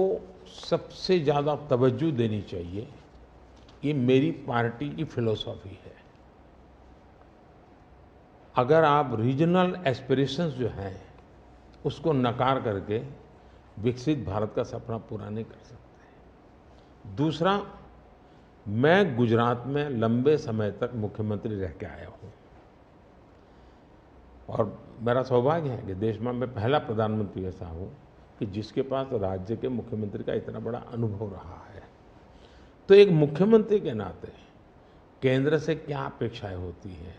सबसे ज़्यादा तवज्जो देनी चाहिए। ये मेरी पार्टी की फिलॉसफी है। अगर आप रीजनल एस्पिरेशंस जो हैं उसको नकार करके विकसित भारत का सपना पूरा नहीं कर सकते। दूसरा, मैं गुजरात में लंबे समय तक मुख्यमंत्री रह के आया हूँ, और मेरा सौभाग्य है कि देश में मैं पहला प्रधानमंत्री ऐसा हूँ कि जिसके पास राज्य के मुख्यमंत्री का इतना बड़ा अनुभव रहा है। तो एक मुख्यमंत्री के नाते केंद्र से क्या अपेक्षाएं होती हैं,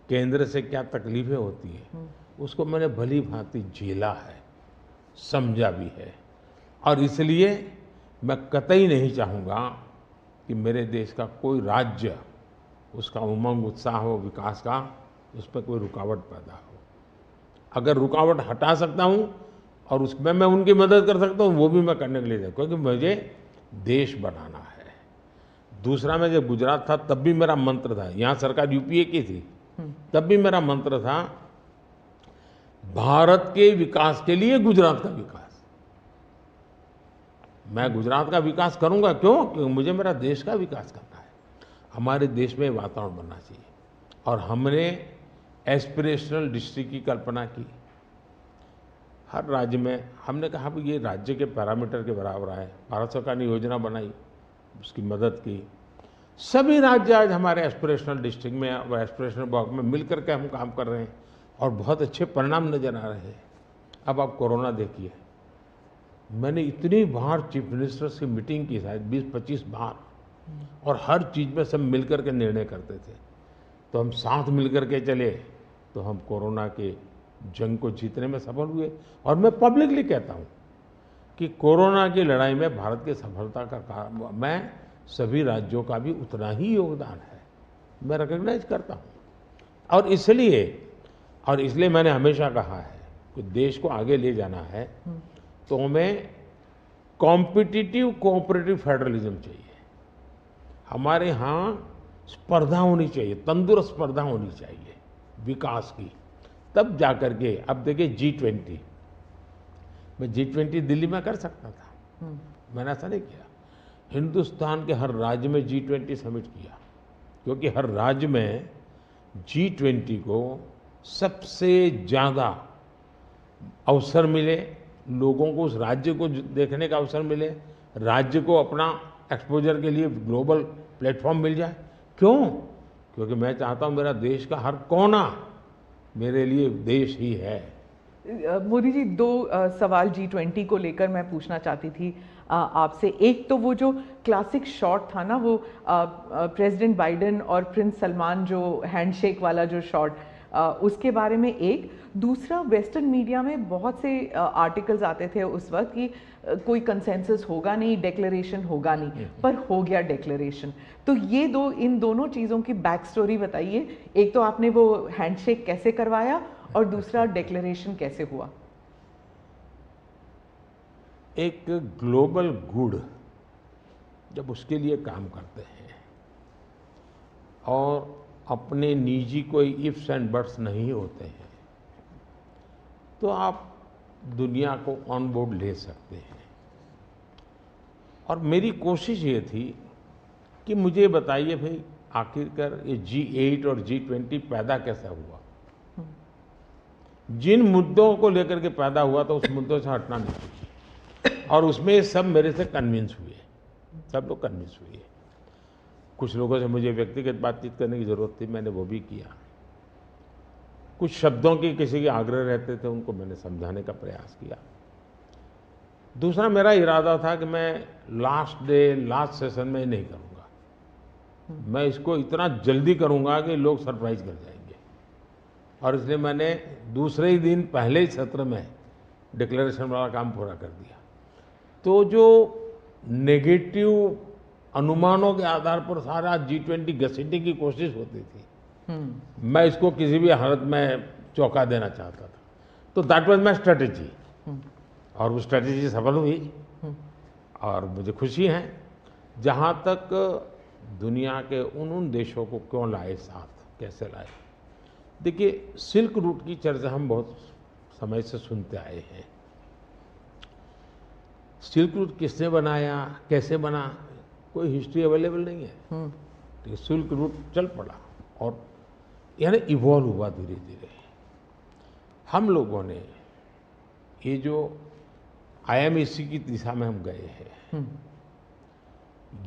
केंद्र से क्या तकलीफें होती हैं, उसको मैंने भली भांति झेला है, समझा भी है। और इसलिए मैं कतई नहीं चाहूँगा कि मेरे देश का कोई राज्य, उसका उमंग उत्साह हो विकास का, उस पर कोई रुकावट पैदा हो। अगर रुकावट हटा सकता हूँ और उसमें मैं उनकी मदद कर सकता हूँ, वो भी मैं करने के लिए, क्योंकि मुझे देश बनाना है। दूसरा, मैं जब गुजरात था तब भी मेरा मंत्र था, यहाँ सरकार यूपीए की थी, तब भी मेरा मंत्र था भारत के विकास के लिए गुजरात का विकास। मैं गुजरात का विकास करूंगा, क्यों? क्योंकि मुझे मेरा देश का विकास करना है। हमारे देश में वातावरण बनना चाहिए। और हमने एस्पिरेशनल डिस्ट्रिक्ट की कल्पना की। हर राज्य में हमने कहा कि ये राज्य के पैरामीटर के बराबर है। भारत सरकार ने योजना बनाई, उसकी मदद की। सभी राज्य आज हमारे एस्पिरेशनल डिस्ट्रिक्ट में और एस्पिरेशनल ब्लॉक में मिल करके हम काम कर रहे हैं और बहुत अच्छे परिणाम नजर आ रहे हैं। अब आप कोरोना देखिए, मैंने इतनी बार चीफ मिनिस्टर से मीटिंग की, शायद 20-25 बार, और हर चीज़ में सब मिल कर के निर्णय करते थे। तो हम साथ मिल कर के चले तो हम कोरोना के जंग को जीतने में सफल हुए। और मैं पब्लिकली कहता हूँ कि कोरोना की लड़ाई में भारत की सफलता का कारण मैं सभी राज्यों का भी उतना ही योगदान है, मैं रिकॉग्नाइज करता हूँ। और इसलिए मैंने हमेशा कहा है कि देश को आगे ले जाना है तो हमें कॉम्पिटिटिव कोऑपरेटिव फेडरलिज्म चाहिए। हमारे यहाँ स्पर्धा होनी चाहिए, तंदुरुस्त स्पर्धा होनी चाहिए विकास की, तब जाकर के। अब देखिए G20, मैं G20 दिल्ली में कर सकता था, मैंने ऐसा नहीं किया। हिंदुस्तान के हर राज्य में G20 समिट किया, क्योंकि हर राज्य में G20 को सबसे ज़्यादा अवसर मिले, लोगों को उस राज्य को देखने का अवसर मिले, राज्य को अपना एक्सपोजर के लिए ग्लोबल प्लेटफॉर्म मिल जाए। क्यों? क्योंकि मैं चाहता हूँ मेरा देश का हर कोना मेरे लिए देश ही है। मोदी जी, दो सवाल G20 को लेकर मैं पूछना चाहती थी आपसे। एक तो वो जो क्लासिक शॉट था ना, वो प्रेसिडेंट बाइडेन और प्रिंस सलमान जो हैंडशेक वाला जो शॉट, उसके बारे में एक। दूसरा, वेस्टर्न मीडिया में बहुत से आर्टिकल्स आते थे उस वक्त कि कोई कंसेंसस होगा नहीं, डिक्लेरेशन होगा नहीं, पर हो गया डिक्लेरेशन। तो ये दो, इन दोनों चीज़ों की बैक स्टोरी बताइए। एक तो आपने वो हैंडशेक कैसे करवाया, और दूसरा डिक्लेरेशन कैसे हुआ? एक ग्लोबल गुड जब उसके लिए काम करते हैं और अपने निजी कोई इफ्स एंड बट्स नहीं होते हैं, तो आप दुनिया को ऑन बोर्ड ले सकते हैं। और मेरी कोशिश ये थी कि मुझे बताइए भाई, आखिरकार ये G8 और G20 पैदा कैसे हुआ, जिन मुद्दों को लेकर के पैदा हुआ तो उस मुद्दों से हटना नहीं चाहिए। और उसमें सब मेरे से कन्विंस हुए, सब लोग कन्विंस हुए। कुछ लोगों से मुझे व्यक्तिगत बातचीत करने की ज़रूरत थी, मैंने वो भी किया। कुछ शब्दों की किसी के आग्रह रहते थे, उनको मैंने समझाने का प्रयास किया। दूसरा, मेरा इरादा था कि मैं लास्ट डे, लास्ट सेशन में नहीं करूँगा। मैं इसको इतना जल्दी करूँगा कि लोग सरप्राइज कर जाएंगे। और इसलिए मैंने दूसरे ही दिन, पहले ही सत्र में डिक्लेरेशन वाला काम पूरा कर दिया। तो जो नेगेटिव अनुमानों के आधार पर सारा G20 घसीटने की कोशिश होती थी, मैं इसको किसी भी हालत में चौंका देना चाहता था। तो दैट वाज माय स्ट्रेटेजी, और वो स्ट्रेटेजी सफल हुई। और मुझे खुशी है। जहाँ तक दुनिया के उन देशों को क्यों लाए साथ, कैसे लाए, देखिए, सिल्क रूट की चर्चा हम बहुत समय से सुनते आए हैं। सिल्क रूट किसने बनाया, कैसे बना, कोई हिस्ट्री अवेलेबल नहीं है। तो सिल्क रूट चल पड़ा और यानी इवॉल्व हुआ धीरे धीरे। हम लोगों ने ये जो IMEC की दिशा में हम गए हैं,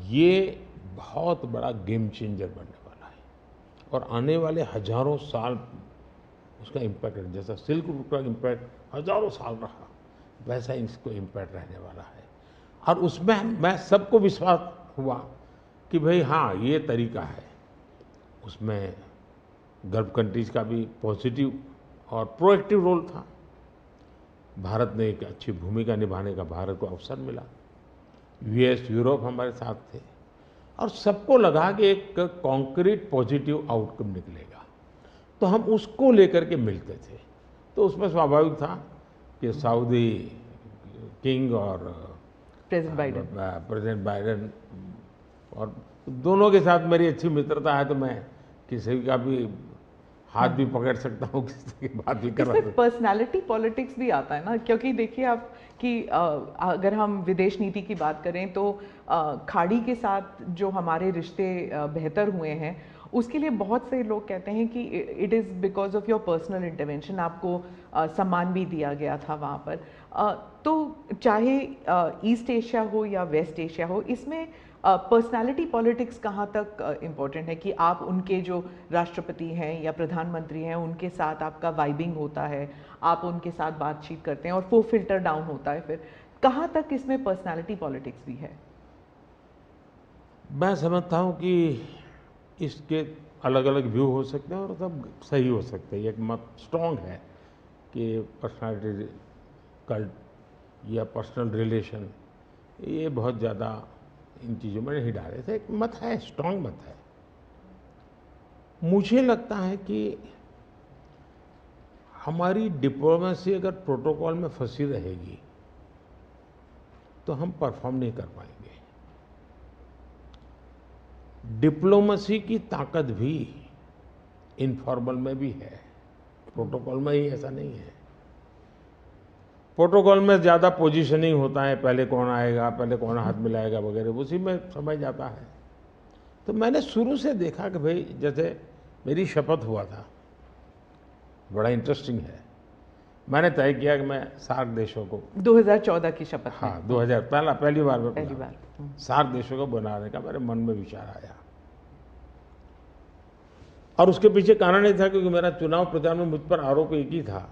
ये बहुत बड़ा गेम चेंजर बनने वाला है। और आने वाले हजारों साल उसका इम्पैक्ट है। जैसा सिल्क रूट का इम्पैक्ट हजारों साल रहा, वैसा इसको इम्पैक्ट रहने वाला है। और उसमें मैं सबको विश्वास हुआ कि भाई हाँ, ये तरीका है। उसमें गल्फ कंट्रीज का भी पॉजिटिव और प्रोएक्टिव रोल था। भारत ने एक अच्छी भूमिका निभाने का भारत को अवसर मिला। US, यूरोप हमारे साथ थे, और सबको लगा कि एक कॉन्क्रीट पॉजिटिव आउटकम निकलेगा। तो हम उसको लेकर के मिलते थे। तो उसमें स्वाभाविक था कि सऊदी किंग और प्रेसिडेंट बाइडेन और दोनों के साथ मेरी अच्छी मित्रता है, तो मैं किसी का भी हाथ भी पकड़ सकता हूँ, किसी की बात भी कर सकता हूँ। पर्सनालिटी पॉलिटिक्स भी आता है ना, क्योंकि देखिए आप कि अगर हम विदेश नीति की बात करें तो खाड़ी के साथ जो हमारे रिश्ते बेहतर हुए हैं, उसके लिए बहुत से लोग कहते हैं कि it is because of your personal intervention. आपको सम्मान भी दिया गया था वहाँ पर। तो चाहे ईस्ट एशिया हो या वेस्ट एशिया हो, इसमें पर्सनालिटी पॉलिटिक्स कहाँ तक इम्पोर्टेंट है कि आप उनके जो राष्ट्रपति हैं या प्रधानमंत्री हैं, उनके साथ आपका वाइबिंग होता है, आप उनके साथ बातचीत करते हैं और वो फिल्टर डाउन होता है। फिर कहाँ तक इसमें पर्सनालिटी पॉलिटिक्स भी है? मैं समझता हूँ कि इसके अलग अलग व्यू हो सकते हैं और सब सही हो सकते हैं। एक मत स्ट्रॉन्ग है कि पर्सनालिटी कल्ट या पर्सनल रिलेशन, ये बहुत ज़्यादा इन चीज़ों में नहीं डाले थे। एक मत है, स्ट्रॉन्ग मत है। मुझे लगता है कि हमारी डिप्लोमेसी अगर प्रोटोकॉल में फंसी रहेगी तो हम परफॉर्म नहीं कर पाएंगे। डिप्लोमेसी की ताकत भी इनफॉर्मल में भी है, प्रोटोकॉल में ही ऐसा नहीं है। प्रोटोकॉल में ज़्यादा पोजीशनिंग होता है, पहले कौन आएगा, पहले कौन हाथ मिलाएगा वगैरह, उसी में समझ जाता है। तो मैंने शुरू से देखा कि भाई, जैसे मेरी शपथ हुआ था, बड़ा इंटरेस्टिंग है। मैंने तय किया कि मैं सार्क देशों को 2014 की शपथ में। हाँ 2000 पहली बार में पहली बार। सार्क देशों को बनाने का मेरे मन में विचार आया। और उसके पीछे कारण ये था क्योंकि मेरा चुनाव प्रचार में मुझ पर आरोप एक ही था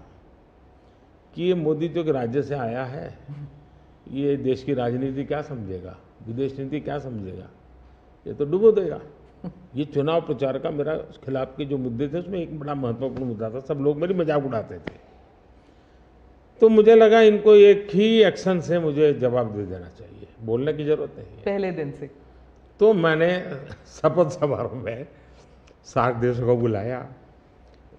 कि ये मोदी जो कि राज्य से आया है, ये देश की राजनीति क्या समझेगा, विदेश नीति क्या समझेगा, ये तो डुबो देगा। ये चुनाव प्रचार का मेरा खिलाफ के जो मुद्दे थे उसमें एक बड़ा महत्वपूर्ण मुद्दा था। सब लोग मेरी मजाक उड़ाते थे। तो मुझे लगा इनको एक ही एक्शन से मुझे जवाब दे देना चाहिए, बोलने की जरूरत नहीं है। पहले दिन से। तो मैंने शपथ समारोह में सार्क देशों को बुलाया।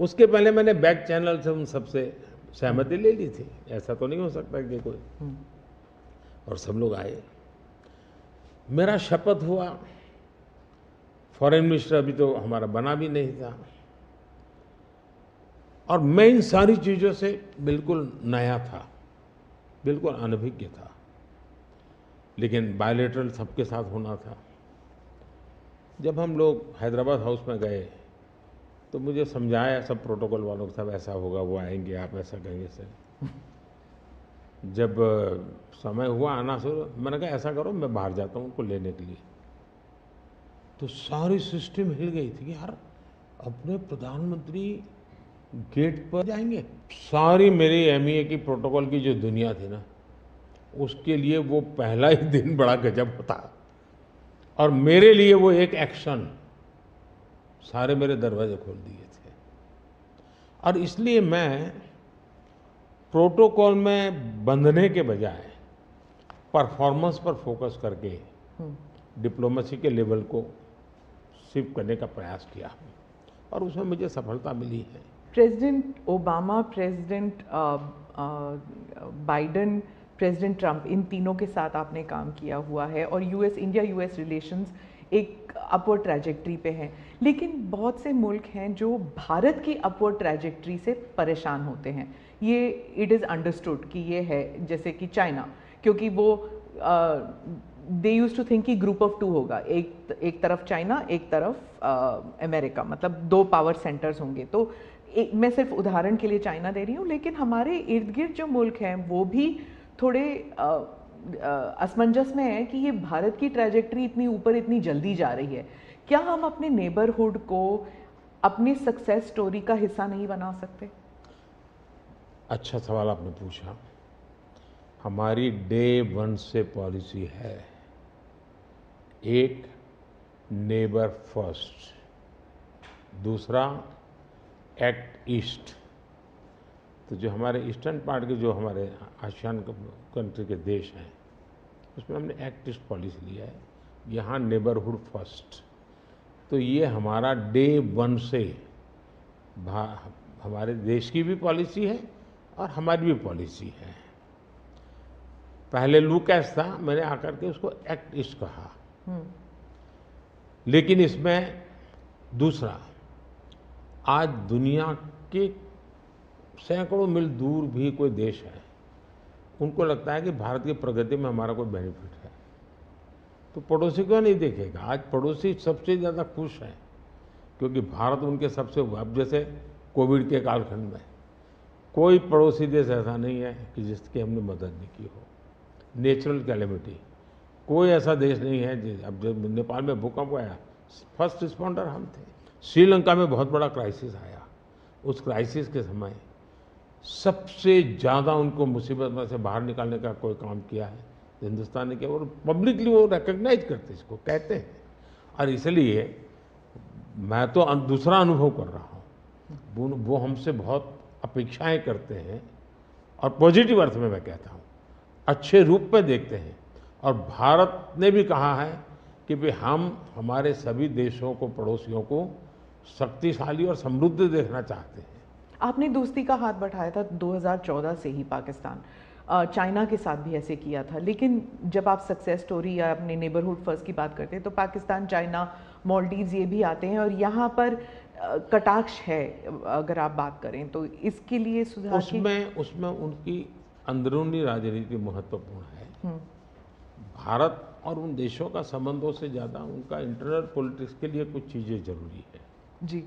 उसके पहले मैंने बैक चैनल से उन सबसे सहमति ले ली थी, ऐसा तो नहीं हो सकता कि कोई, और सब लोग आए। मेरा शपथ हुआ। फॉरेन मिनिस्टर अभी तो हमारा बना भी नहीं था, और मैं इन सारी चीज़ों से बिल्कुल नया था, बिल्कुल अनभिज्ञ था। लेकिन बायलैटरल सबके साथ होना था। जब हम लोग हैदराबाद हाउस में गए तो मुझे समझाया सब प्रोटोकॉल वालों को, सब ऐसा होगा, वो आएंगे, आप ऐसा कहेंगे सर। जब समय हुआ आना शुरू, मैंने कहा ऐसा करो मैं बाहर जाता हूँ उनको लेने के लिए। तो सारी सिस्टम हिल गई थी कि यार अपने प्रधानमंत्री गेट पर जाएंगे। सारी मेरी एमईए की प्रोटोकॉल की जो दुनिया थी ना, उसके लिए वो पहला ही दिन बड़ा गजब होता, और मेरे लिए वो एक एक्शन सारे मेरे दरवाजे खोल दिए थे। और इसलिए मैं प्रोटोकॉल में बंधने के बजाय परफॉर्मेंस पर फोकस करके डिप्लोमेसी के लेवल को शिफ्ट करने का प्रयास किया, और उसमें मुझे सफलता मिली है। President Obama, president Biden, president Trump, इन तीनों के साथ आपने काम किया हुआ है, और इंडिया यूएस रिलेशंस एक अपवर्ड ट्रैजेक्टरी पे हैं। लेकिन बहुत से मुल्क हैं जो भारत की अपवर्ड ट्रैजेक्टरी से परेशान होते हैं। ये इट इज़ अंडरस्टूड कि ये है, जैसे कि चाइना, क्योंकि वो दे यूज टू थिंक कि ग्रुप ऑफ टू होगा, एक तरफ चाइना, एक तरफ अमेरिका, मतलब दो पावर सेंटर्स होंगे। तो मैं सिर्फ उदाहरण के लिए चाइना दे रही हूँ, लेकिन हमारे इर्द गिर्द जो मुल्क हैं वो भी थोड़े असमंजस में है कि ये भारत की ट्रैजेक्टरी इतनी ऊपर इतनी जल्दी जा रही है। क्या हम अपने नेबरहुड को अपनी सक्सेस स्टोरी का हिस्सा नहीं बना सकते? अच्छा सवाल आपने पूछा। हमारी डे वन से पॉलिसी है, एक नेबर फर्स्ट, दूसरा एक्ट ईस्ट। तो जो हमारे ईस्टर्न पार्ट के जो हमारे आसियान कंट्री के देश हैं, उसमें हमने एक्ट ईस्ट पॉलिसी लिया है, यहाँ नेबरहुड फर्स्ट। तो ये हमारा डे वन से हमारे देश की भी पॉलिसी है और हमारी भी पॉलिसी है। पहले लूकैस था, मैंने आकर के उसको एक्ट ईस्ट कहा। लेकिन इसमें दूसरा, आज दुनिया के सैकड़ों मील दूर भी कोई देश है, उनको लगता है कि भारत की प्रगति में हमारा कोई बेनिफिट है, तो पड़ोसी क्यों नहीं देखेगा? आज पड़ोसी सबसे ज़्यादा खुश हैं क्योंकि भारत उनके सबसे, अब जैसे कोविड के कालखंड में कोई पड़ोसी देश ऐसा नहीं है कि जिसकी हमने मदद नहीं की हो। नेचुरल कैलेमिटी, कोई ऐसा देश नहीं है। अब जब नेपाल में भूकंप आया, फर्स्ट रिस्पॉन्डर हम थे। श्रीलंका में बहुत बड़ा क्राइसिस आया, उस क्राइसिस के समय सबसे ज़्यादा उनको मुसीबत में से बाहर निकालने का कोई काम किया है तो हिंदुस्तान ने किया, और पब्लिकली वो रिकग्नाइज करते, इसको कहते हैं। और इसलिए मैं तो दूसरा अनुभव कर रहा हूँ, वो हमसे बहुत अपेक्षाएं करते हैं, और पॉजिटिव अर्थ में मैं कहता हूँ, अच्छे रूप में देखते हैं। और भारत ने भी कहा है कि भाई हम हमारे सभी देशों को, पड़ोसियों को शक्तिशाली और समृद्ध देखना चाहते हैं। आपने दोस्ती का हाथ बढ़ाया था 2014 से ही पाकिस्तान, चाइना के साथ भी ऐसे किया था। लेकिन जब आप सक्सेस स्टोरी या अपने नेबरहुड फर्स्ट की बात करते हैं तो पाकिस्तान, चाइना, मालदीव्स ये भी आते हैं, और यहाँ पर कटाक्ष है अगर आप बात करें तो। इसके लिए सुधार उसमें उनकी अंदरूनी राजनीति महत्वपूर्ण है। भारत और उन देशों का संबंधों से ज़्यादा उनका इंटरनल पॉलिटिक्स के लिए कुछ चीज़ें जरूरी है। जी,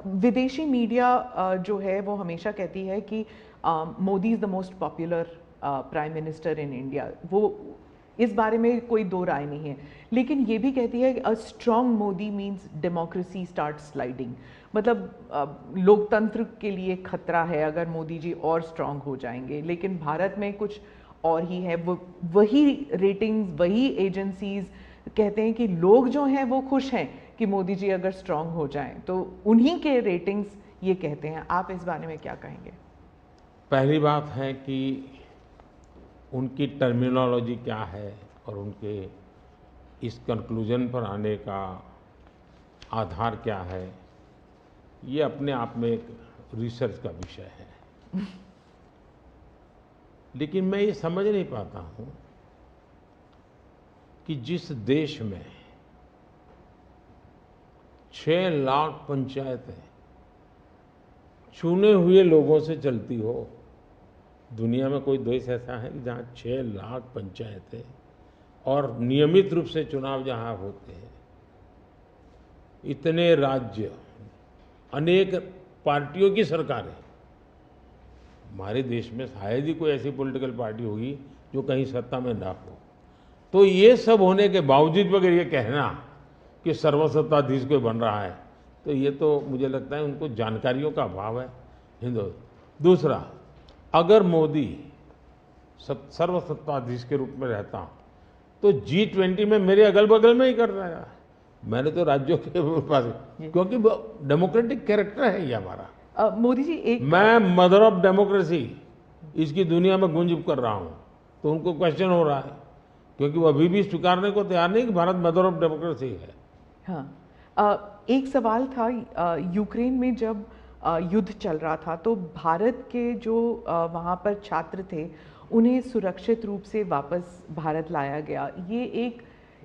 विदेशी मीडिया जो है वो हमेशा कहती है कि Modi is the most popular prime minister in India. वो इस बारे में कोई दो राय नहीं है, लेकिन ये भी कहती है कि a strong Modi means democracy start sliding. मतलब लोकतंत्र के लिए खतरा है अगर मोदी जी और स्ट्रॉन्ग हो जाएंगे, लेकिन भारत में कुछ और ही है। वो वही रेटिंग्स, वही एजेंसीज कहते हैं कि लोग जो हैं वो खुश हैं कि मोदी जी अगर स्ट्रॉन्ग हो जाएं, तो उन्हीं के रेटिंग्स ये कहते हैं। आप इस बारे में क्या कहेंगे? पहली बात है कि उनकी टर्मिनोलॉजी क्या है और उनके इस कंक्लूजन पर आने का आधार क्या है, ये अपने आप में एक रिसर्च का विषय है। लेकिन मैं ये समझ नहीं पाता हूँ कि जिस देश में 6 लाख पंचायतें चुने हुए लोगों से चलती हो, दुनिया में कोई देश ऐसा है कि जहाँ 6 लाख पंचायतें और नियमित रूप से चुनाव जहाँ होते हैं, इतने राज्य, अनेक पार्टियों की सरकारें, हमारे देश में शायद ही कोई ऐसी पॉलिटिकल पार्टी होगी जो कहीं सत्ता में ना हो। तो ये सब होने के बावजूद अगर ये कहना कि सर्वसत्ताधीश कोई बन रहा है, तो ये तो मुझे लगता है उनको जानकारियों का अभाव है हिंदू। दूसरा, अगर मोदी सर्वसत्ताधीश के रूप में रहता तो G20 में मेरे अगल बगल में ही कर रहा है। मैंने तो राज्यों के पास, क्योंकि डेमोक्रेटिक कैरेक्टर है ये हमारा। मोदी जी एक, मैं मदर ऑफ डेमोक्रेसी इसकी दुनिया में गुंज कर रहा हूँ, तो उनको क्वेश्चन हो रहा है क्योंकि वो अभी भी स्वीकारने को तैयार नहीं कि भारत मदर ऑफ डेमोक्रेसी है। हाँ, एक सवाल था, यूक्रेन में जब युद्ध चल रहा था तो भारत के जो वहाँ पर छात्र थे उन्हें सुरक्षित रूप से वापस भारत लाया गया। ये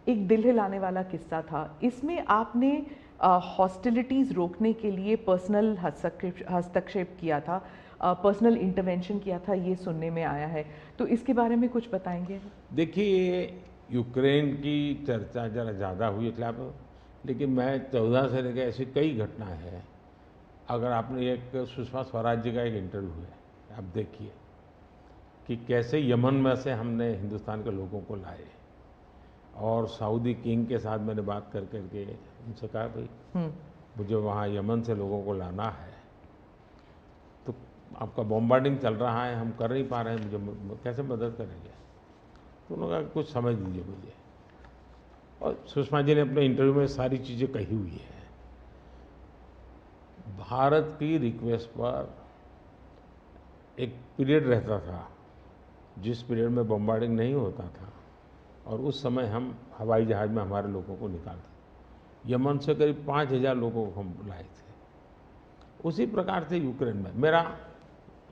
एक दिल हिलाने वाला किस्सा था। इसमें आपने हॉस्टिलिटीज़ रोकने के लिए पर्सनल हस्तक्षेप किया था, पर्सनल इंटरवेंशन किया था, ये सुनने में आया है। तो इसके बारे में कुछ बताएंगे? देखिए, यूक्रेन की चर्चा ज़रा ज़्यादा हुई है खिलाफ, लेकिन मैं 14 से लेकर ऐसी कई घटनाएं हैं। अगर आपने एक सुषमा स्वराज जी का एक इंटरव्यू है, आप देखिए कि कैसे यमन में से हमने हिंदुस्तान के लोगों को लाए, और सऊदी किंग के साथ मैंने बात कर करके उनसे कहा भाई मुझे वहाँ यमन से लोगों को लाना है, तो आपका बॉम्बार्डिंग चल रहा है, हम कर नहीं पा रहे हैं, मुझे कैसे मदद करेंगे? तो उन्होंने कहा कुछ समझ लीजिए मुझे। और सुषमा जी ने अपने इंटरव्यू में सारी चीज़ें कही हुई है। भारत की रिक्वेस्ट पर एक पीरियड रहता था जिस पीरियड में बॉम्बार्डिंग नहीं होता था, और उस समय हम हवाई जहाज़ में हमारे लोगों को निकालते। यमन से करीब 5,000 लोगों को हम बुलाए थे। उसी प्रकार से यूक्रेन में मेरा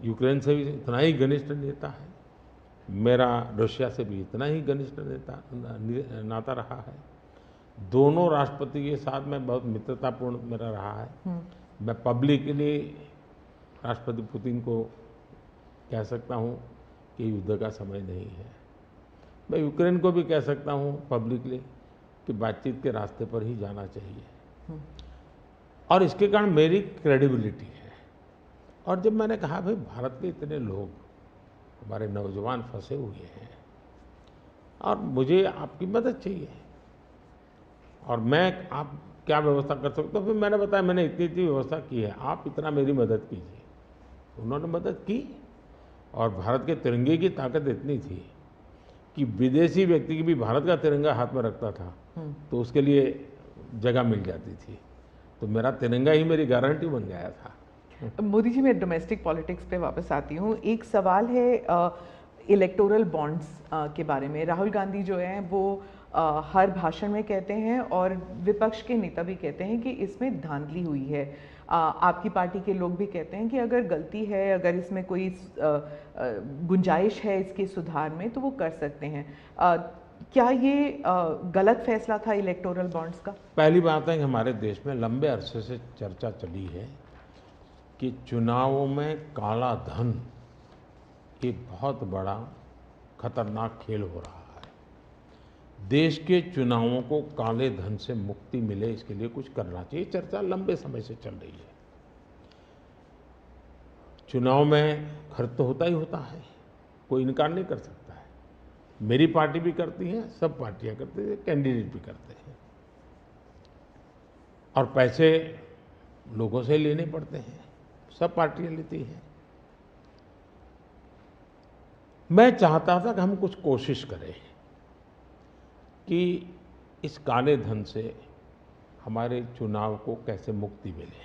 यूक्रेन से भी इतना ही घनिष्ठ नेता है, मेरा रशिया से भी इतना ही घनिष्ठ नाता रहा है। दोनों राष्ट्रपति के साथ में बहुत मित्रतापूर्ण मेरा रहा है। मैं पब्लिकली राष्ट्रपति पुतिन को कह सकता हूँ कि युद्ध का समय नहीं है। मैं यूक्रेन को भी कह सकता हूँ पब्लिकली कि बातचीत के रास्ते पर ही जाना चाहिए, और इसके कारण मेरी क्रेडिबिलिटी है। और जब मैंने कहा भाई भारत के इतने लोग, हमारे नौजवान फंसे हुए हैं और मुझे आपकी मदद चाहिए, और मैं आप क्या व्यवस्था कर सकते हो? फिर मैंने बताया मैंने इतनी व्यवस्था की है, आप इतना मेरी मदद कीजिए। उन्होंने मदद की, और भारत के तिरंगे की ताकत इतनी थी कि विदेशी व्यक्ति की भी भारत का तिरंगा हाथ में रखता था तो उसके लिए जगह मिल जाती थी। तो मेरा तिरंगा ही मेरी गारंटी बन गया था। मोदी जी, मैं डोमेस्टिक पॉलिटिक्स पे वापस आती हूँ। एक सवाल है इलेक्टोरल बॉन्ड्स के बारे में। राहुल गांधी जो हैं वो हर भाषण में कहते हैं, और विपक्ष के नेता भी कहते हैं कि इसमें धांधली हुई है। आपकी पार्टी के लोग भी कहते हैं कि अगर गलती है, अगर इसमें कोई गुंजाइश है इसके सुधार में, तो वो कर सकते हैं। क्या ये गलत फैसला था इलेक्टोरल बॉन्ड्स का? पहली बात है कि हमारे देश में लंबे अरसे से चर्चा चली है कि चुनावों में काला धन एक बहुत बड़ा खतरनाक खेल हो रहा है। देश के चुनावों को काले धन से मुक्ति मिले, इसके लिए कुछ करना चाहिए। चर्चा लंबे समय से चल रही है। चुनाव में खर्च तो होता ही होता है, कोई इनकार नहीं कर सकता है। मेरी पार्टी भी करती है, सब पार्टियां करती हैं, कैंडिडेट भी करते हैं, और पैसे लोगों से लेने पड़ते हैं, सब पार्टियां लेती हैं। मैं चाहता था कि हम कुछ कोशिश करें कि इस काले धन से हमारे चुनाव को कैसे मुक्ति मिले,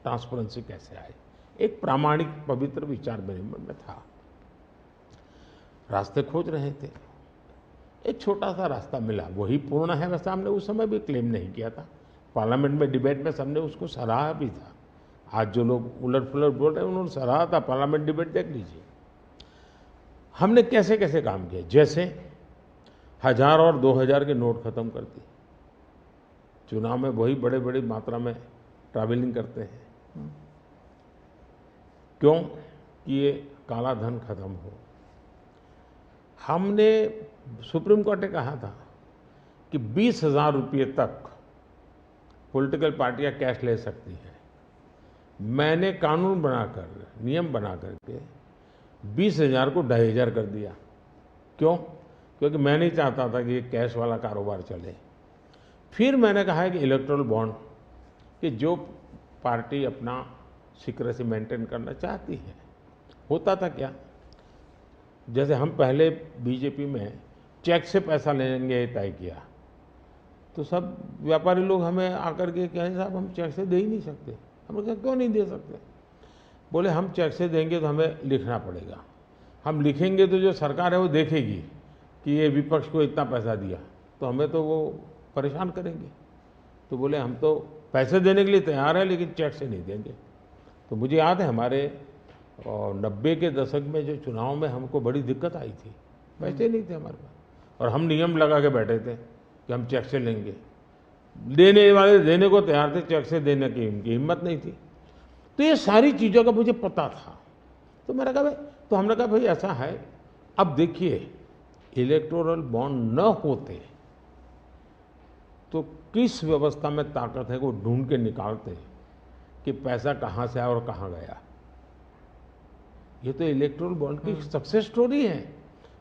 ट्रांसपेरेंसी कैसे आए। एक प्रामाणिक पवित्र विचार मेरे मन में था, रास्ते खोज रहे थे, एक छोटा सा रास्ता मिला, वही पूर्ण है। वैसे हमने उस समय भी क्लेम नहीं किया था, पार्लियामेंट में डिबेट में सबने उसको सराहा भी था। आज जो लोग उलट पुलट बोल रहे हैं उन्होंने सराहा था, पार्लियामेंट डिबेट देख लीजिए। हमने कैसे कैसे काम किया, जैसे 1000 और 2000 के नोट खत्म कर दिए। चुनाव में वही बड़े बड़ी मात्रा में ट्रैवलिंग करते हैं, क्यों कि ये काला धन खत्म हो। हमने सुप्रीम कोर्ट ने कहा था कि 20,000 रुपये तक पॉलिटिकल पार्टियां कैश ले सकती हैं। मैंने कानून बनाकर, नियम बना करके 20,000 को 2,500 कर दिया। क्यों? क्योंकि मैं नहीं चाहता था कि ये कैश वाला कारोबार चले। फिर मैंने कहा है कि इलेक्टोरल बॉन्ड, कि जो पार्टी अपना सीक्रेसी मेंटेन करना चाहती है। होता था क्या, जैसे हम पहले बीजेपी में चेक से पैसा लेंगे तय किया, तो सब व्यापारी लोग हमें आकर के कहें साहब हम चेक से दे ही नहीं सकते। हमने कहा क्यों नहीं दे सकते? बोले हम चेक से देंगे तो हमें लिखना पड़ेगा, हम लिखेंगे तो जो सरकार है वो देखेगी कि ये विपक्ष को इतना पैसा दिया, तो हमें तो वो परेशान करेंगे। तो बोले हम तो पैसे देने के लिए तैयार है लेकिन चेक से नहीं देंगे। तो मुझे याद है हमारे 90 के दशक में जो चुनाव में हमको बड़ी दिक्कत आई थी, पैसे नहीं थे हमारे पास, और हम नियम लगा के बैठे थे कि हम चेक से लेंगे। देने वाले देने को तैयार थे, चेक से देने की इनकी हिम्मत नहीं थी। तो ये सारी चीज़ों का मुझे पता था। तो मैंने कहा भाई, तो हमने कहा भाई ऐसा है, अब देखिए इलेक्टोरल बॉन्ड न होते तो किस व्यवस्था में ताकत है वो ढूंढ के निकालते कि पैसा कहाँ से आया और कहाँ गया। ये तो इलेक्टोरल बॉन्ड की सक्सेस स्टोरी है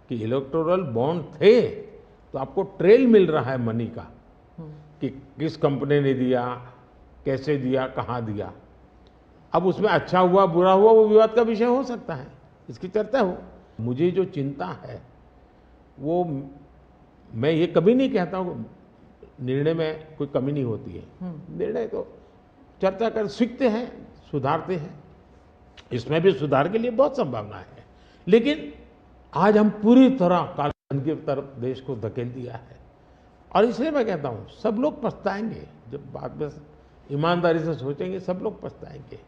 कि इलेक्टोरल बॉन्ड थे तो आपको ट्रेल मिल रहा है मनी का, कि किस कंपनी ने दिया, कैसे दिया, कहाँ दिया। अब उसमें अच्छा हुआ बुरा हुआ वो विवाद का विषय हो सकता है, इसकी चर्चा हो। मुझे जो चिंता है वो, मैं ये कभी नहीं कहता हूँ निर्णय में कोई कमी नहीं होती है, निर्णय तो चर्चा कर सीखते हैं, सुधारते हैं, इसमें भी सुधार के लिए बहुत संभावना है। लेकिन आज हम पूरी तरह काले धन की तरफ देश को धकेल दिया है, और इसलिए मैं कहता हूँ सब लोग पछताएंगे जब बाद में ईमानदारी से सोचेंगे, सब लोग पछताएंगे।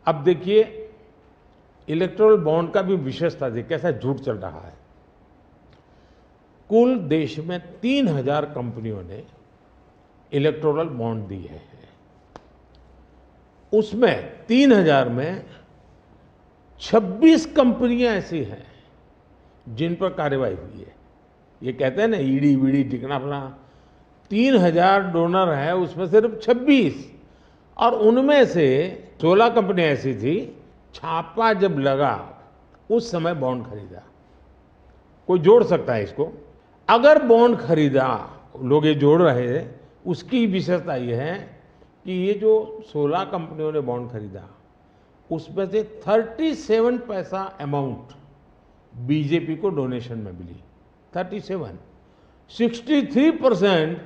अब देखिए इलेक्टोरल बॉन्ड का भी विशेषता देखिए कैसा झूठ चल रहा है। कुल देश में 3000 कंपनियों ने इलेक्टोरल बॉन्ड दिए हैं, उसमें 3000 में 26 कंपनियां ऐसी हैं जिन पर कार्रवाई हुई है। ये कहते हैं ना ईडी वीडी टिकना फलाना, 3000 डोनर है उसमें सिर्फ 26, और उनमें से 16 कंपनियां ऐसी थी छापा जब लगा उस समय बॉन्ड खरीदा। कोई जोड़ सकता है इसको, अगर बॉन्ड खरीदा, लोग ये जोड़ रहे हैं, उसकी विशेषता ये है कि ये जो 16 कंपनियों ने बॉन्ड खरीदा उसमें से 37 पैसा अमाउंट बीजेपी को डोनेशन में मिली। 37, 63%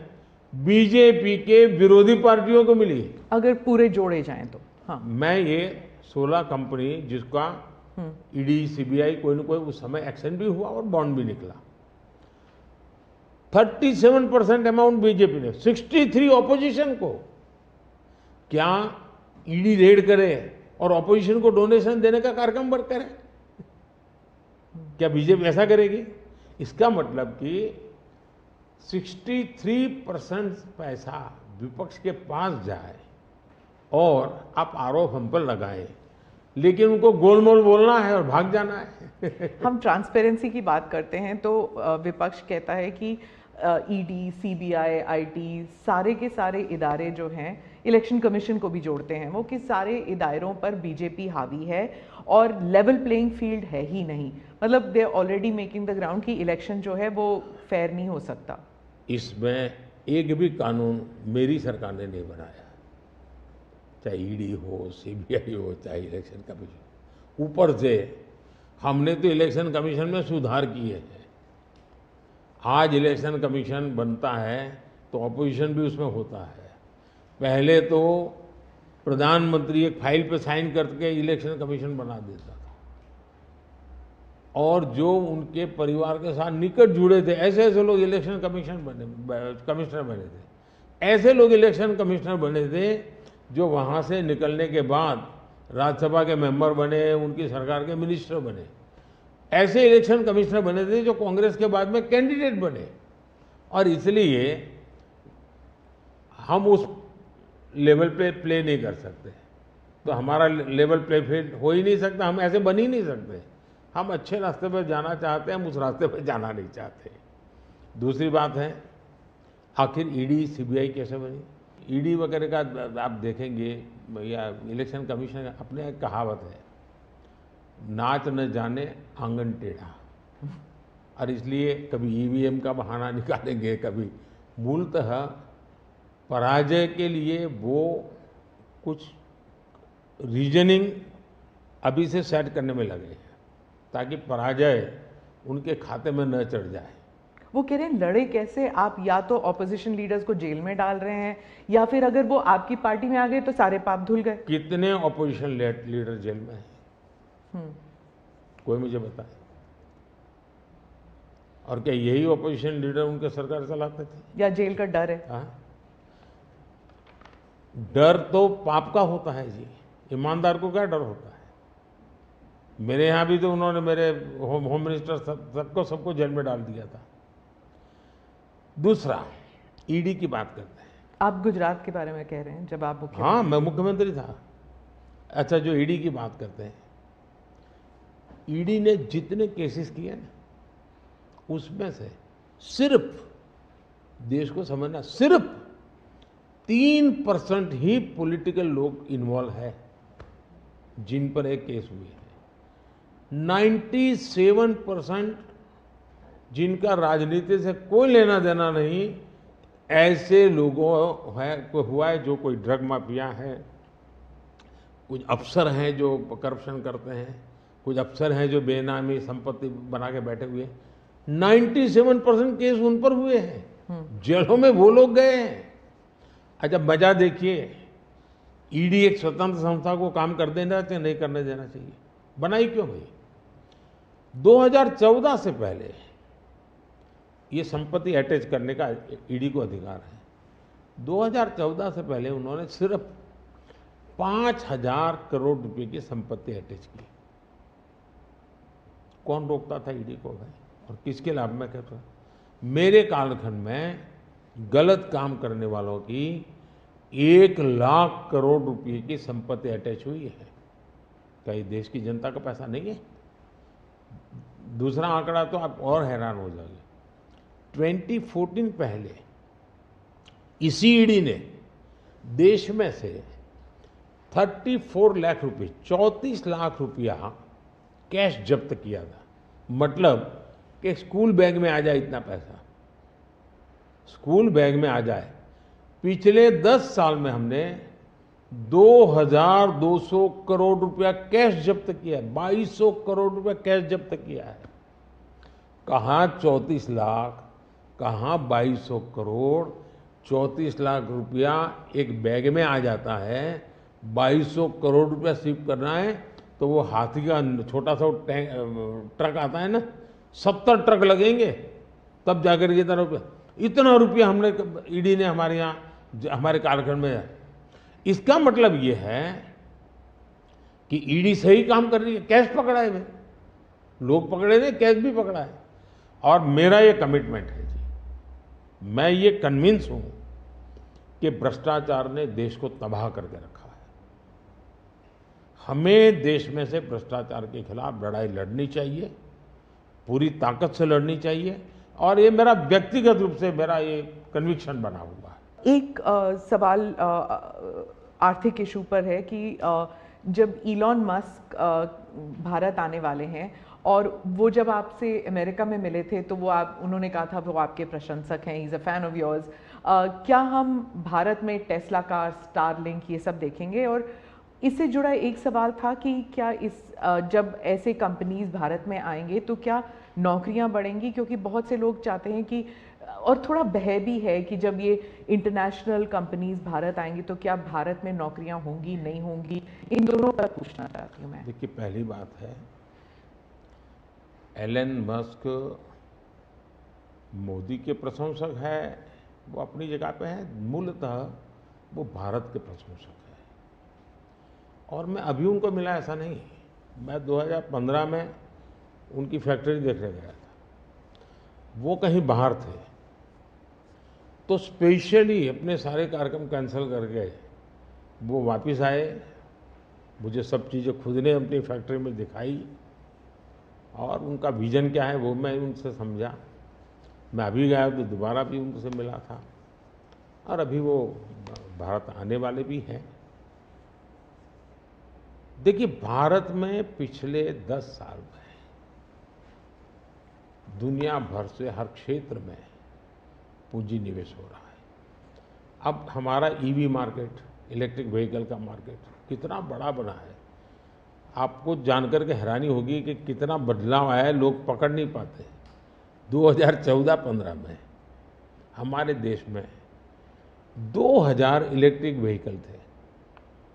बीजेपी के विरोधी पार्टियों को मिली, अगर पूरे जोड़े जाएं तो। हाँ, मैं ये 16 कंपनी जिसका ईडी सीबीआई कोई न कोई उस समय एक्शन भी हुआ और बॉन्ड भी निकला, 37% अमाउंट बीजेपी ने, 63 ऑपोजिशन को। क्या ईडी रेड करे और ऑपोजिशन को डोनेशन देने का कार्यक्रम वर्क करे? क्या बीजेपी ऐसा करेगी? इसका मतलब कि 63% पैसा विपक्ष के पास जाए और आप आरोप हम पर लगाएं, लेकिन उनको गोलमोल बोलना है और भाग जाना है। हम ट्रांसपेरेंसी की बात करते हैं तो विपक्ष कहता है कि ईडी, सीबीआई, आईटी, सारे के सारे इदारे जो हैं इलेक्शन कमीशन को भी जोड़ते हैं वो कि सारे इदारों पर बीजेपी हावी है और लेवल प्लेइंग फील्ड है ही नहीं, मतलब they already making the ground कि इलेक्शन जो है वो फेयर नहीं हो सकता। इसमें एक भी कानून मेरी सरकार ने नहीं बनाया, चाहे ईडी हो, सीबीआई हो, चाहे इलेक्शन कमीशन। ऊपर से हमने तो इलेक्शन कमीशन में सुधार किए हैं। आज इलेक्शन कमीशन बनता है तो ऑपोजिशन भी उसमें होता है। पहले तो प्रधानमंत्री एक फाइल पे साइन करके इलेक्शन कमीशन बना देता था, और जो उनके परिवार के साथ निकट जुड़े थे ऐसे ऐसे लोग इलेक्शन कमिश्नर बने थे। ऐसे लोग इलेक्शन कमिश्नर बने थे जो वहाँ से निकलने के बाद राज्यसभा के मेंबर बने, उनकी सरकार के मिनिस्टर बने। ऐसे इलेक्शन कमिश्नर बने थे जो कांग्रेस के बाद में कैंडिडेट बने, और इसलिए हम उस लेवल पे प्ले नहीं कर सकते। तो हमारा लेवल प्ले फील्ड हो ही नहीं सकता, हम ऐसे बन ही नहीं सकते। हम अच्छे रास्ते पर जाना चाहते हैं, हम उस रास्ते पर जाना नहीं चाहते। दूसरी बात है, आखिर ईडी सीबीआई कैसे बनी? ईडी वगैरह का आप देखेंगे या इलेक्शन कमीशन का अपने एक कहावत है, नाच न जाने आंगन टेढ़ा। और इसलिए कभी ईवीएम का बहाना निकालेंगे, कभी मूलतः पराजय के लिए वो कुछ रीजनिंग अभी से सेट करने में लगे हैं ताकि पराजय उनके खाते में न चढ़ जाए। वो कह रहे हैं लड़े कैसे आप? या तो ऑपोजिशन लीडर्स को जेल में डाल रहे हैं, या फिर अगर वो आपकी पार्टी में आ गए तो सारे पाप धुल गए। कितने ऑपोजिशन लीडर जेल में हैं? कोई मुझे बताए। और क्या यही ऑपोजिशन लीडर उनके सरकार चलाते थे? या जेल का डर है? हाँ, डर तो पाप का होता है जी, ईमानदार को क्या डर होता है? मेरे यहाँ भी तो उन्होंने मेरे होम मिनिस्टर सबको जेल में डाल दिया था। दूसरा, ईडी की बात करते हैं। आप गुजरात के बारे में कह रहे हैं जब आप मुख्यमंत्री? हाँ, मैं मुख्यमंत्री था। अच्छा, जो ईडी की बात करते हैं, ईडी ने जितने केसेस किए ना, उसमें से सिर्फ, देश को समझना, सिर्फ 3% ही पॉलिटिकल लोग इन्वॉल्व है जिन पर एक केस हुए हैं। 97% जिनका राजनीति से कोई लेना देना नहीं, ऐसे लोगों है को हुआ है, जो कोई ड्रग माफिया है, कुछ अफसर हैं जो करप्शन करते हैं, कुछ अफसर हैं जो बेनामी संपत्ति बना के बैठे हुए हैं। 97% केस उन पर हुए हैं, जेलों में वो लोग गए हैं। अच्छा, मजा देखिए, ईडी एक स्वतंत्र संस्था को काम कर देना चाहिए, नहीं करने देना चाहिए? बनाई क्यों भाई? 2014 से पहले ये संपत्ति अटैच करने का ईडी को अधिकार है। 2014 से पहले उन्होंने सिर्फ 5,000 करोड़ रुपए की संपत्ति अटैच की। कौन रोकता था ईडी को भाई? और किसके लाभ में कहता? मेरे कालखंड में गलत काम करने वालों की 1 लाख करोड़ रुपए की संपत्ति अटैच हुई है। क्या ये देश की जनता का पैसा नहीं है? दूसरा आंकड़ा तो आप और हैरान हो जाओगे। 2014 पहले इसी ईडी ने देश में से 34 लाख रुपए, 34 लाख रुपया कैश जब्त किया था। मतलब कि स्कूल बैग में आ जाए इतना पैसा, स्कूल बैग में आ जाए। पिछले 10 साल में हमने 2,200 करोड़ रुपया कैश जब्त किया है। 2,200 करोड़ रुपया कैश जब्त किया है। कहाँ 34 लाख, कहाँ 2,200 करोड़। 34 लाख रुपया एक बैग में आ जाता है। 2,200 करोड़ रुपया सिर्फ करना है तो वो हाथी का छोटा सा ट्रक आता है ना, 70 ट्रक लगेंगे तब जाकर इतना रुपया हमने ईडी ने हमारे यहाँ हमारे कालखंड में। इसका मतलब ये है कि ईडी सही काम कर रही है। कैश पकड़ा है भाई, लोग पकड़े नहीं, कैश भी पकड़ा है। और मेरा ये कमिटमेंट है जी, मैं ये कन्विंस हूं कि भ्रष्टाचार ने देश को तबाह करके रखा है। हमें देश में से भ्रष्टाचार के खिलाफ लड़ाई लड़नी चाहिए, पूरी ताकत से लड़नी चाहिए। और ये मेरा व्यक्तिगत रूप से मेरा ये कन्विक्शन बना हुआ है। एक सवाल आर्थिक इशू पर है कि जब इलॉन मस्क भारत आने वाले हैं और वो जब आपसे अमेरिका में मिले थे तो उन्होंने कहा था वो आपके प्रशंसक हैं, he is a fan of yours. क्या हम भारत में टेस्ला कार, स्टारलिंक ये सब देखेंगे? और इससे जुड़ा एक सवाल था कि क्या जब ऐसे कंपनीज भारत में आएंगे तो क्या नौकरियां बढ़ेंगी? क्योंकि बहुत से लोग चाहते हैं कि, और थोड़ा भय भी है कि जब ये इंटरनेशनल कंपनीज भारत आएंगी तो क्या भारत में नौकरियां होंगी, नहीं होंगी? इन दोनों पर पूछना चाहती हूँ मैं। देखिए, पहली बात है, एलन मस्क मोदी के प्रशंसक है, वो अपनी जगह पे है। मूलतः वो भारत के प्रशंसक है और मैं अभी उनको मिला ऐसा नहीं। मैं 2015 में उनकी फैक्ट्री देखने गया था, वो कहीं बाहर थे, तो स्पेशली अपने सारे कार्यक्रम कैंसिल करके वो वापस आए। मुझे सब चीज़ें खुद ने अपनी फैक्ट्री में दिखाई और उनका विजन क्या है वो मैं उनसे समझा। मैं अभी गया तो दोबारा भी उनसे मिला था और अभी वो भारत आने वाले भी हैं। देखिए, भारत में पिछले 10 साल में दुनिया भर से हर क्षेत्र में पूंजी निवेश हो रहा है। अब हमारा ईवी मार्केट, इलेक्ट्रिक व्हीकल का मार्केट कितना बड़ा बना है, आपको जानकर के हैरानी होगी कि कितना बदलाव आया है, लोग पकड़ नहीं पाते। 2014-15 में हमारे देश में 2000 इलेक्ट्रिक व्हीकल थे,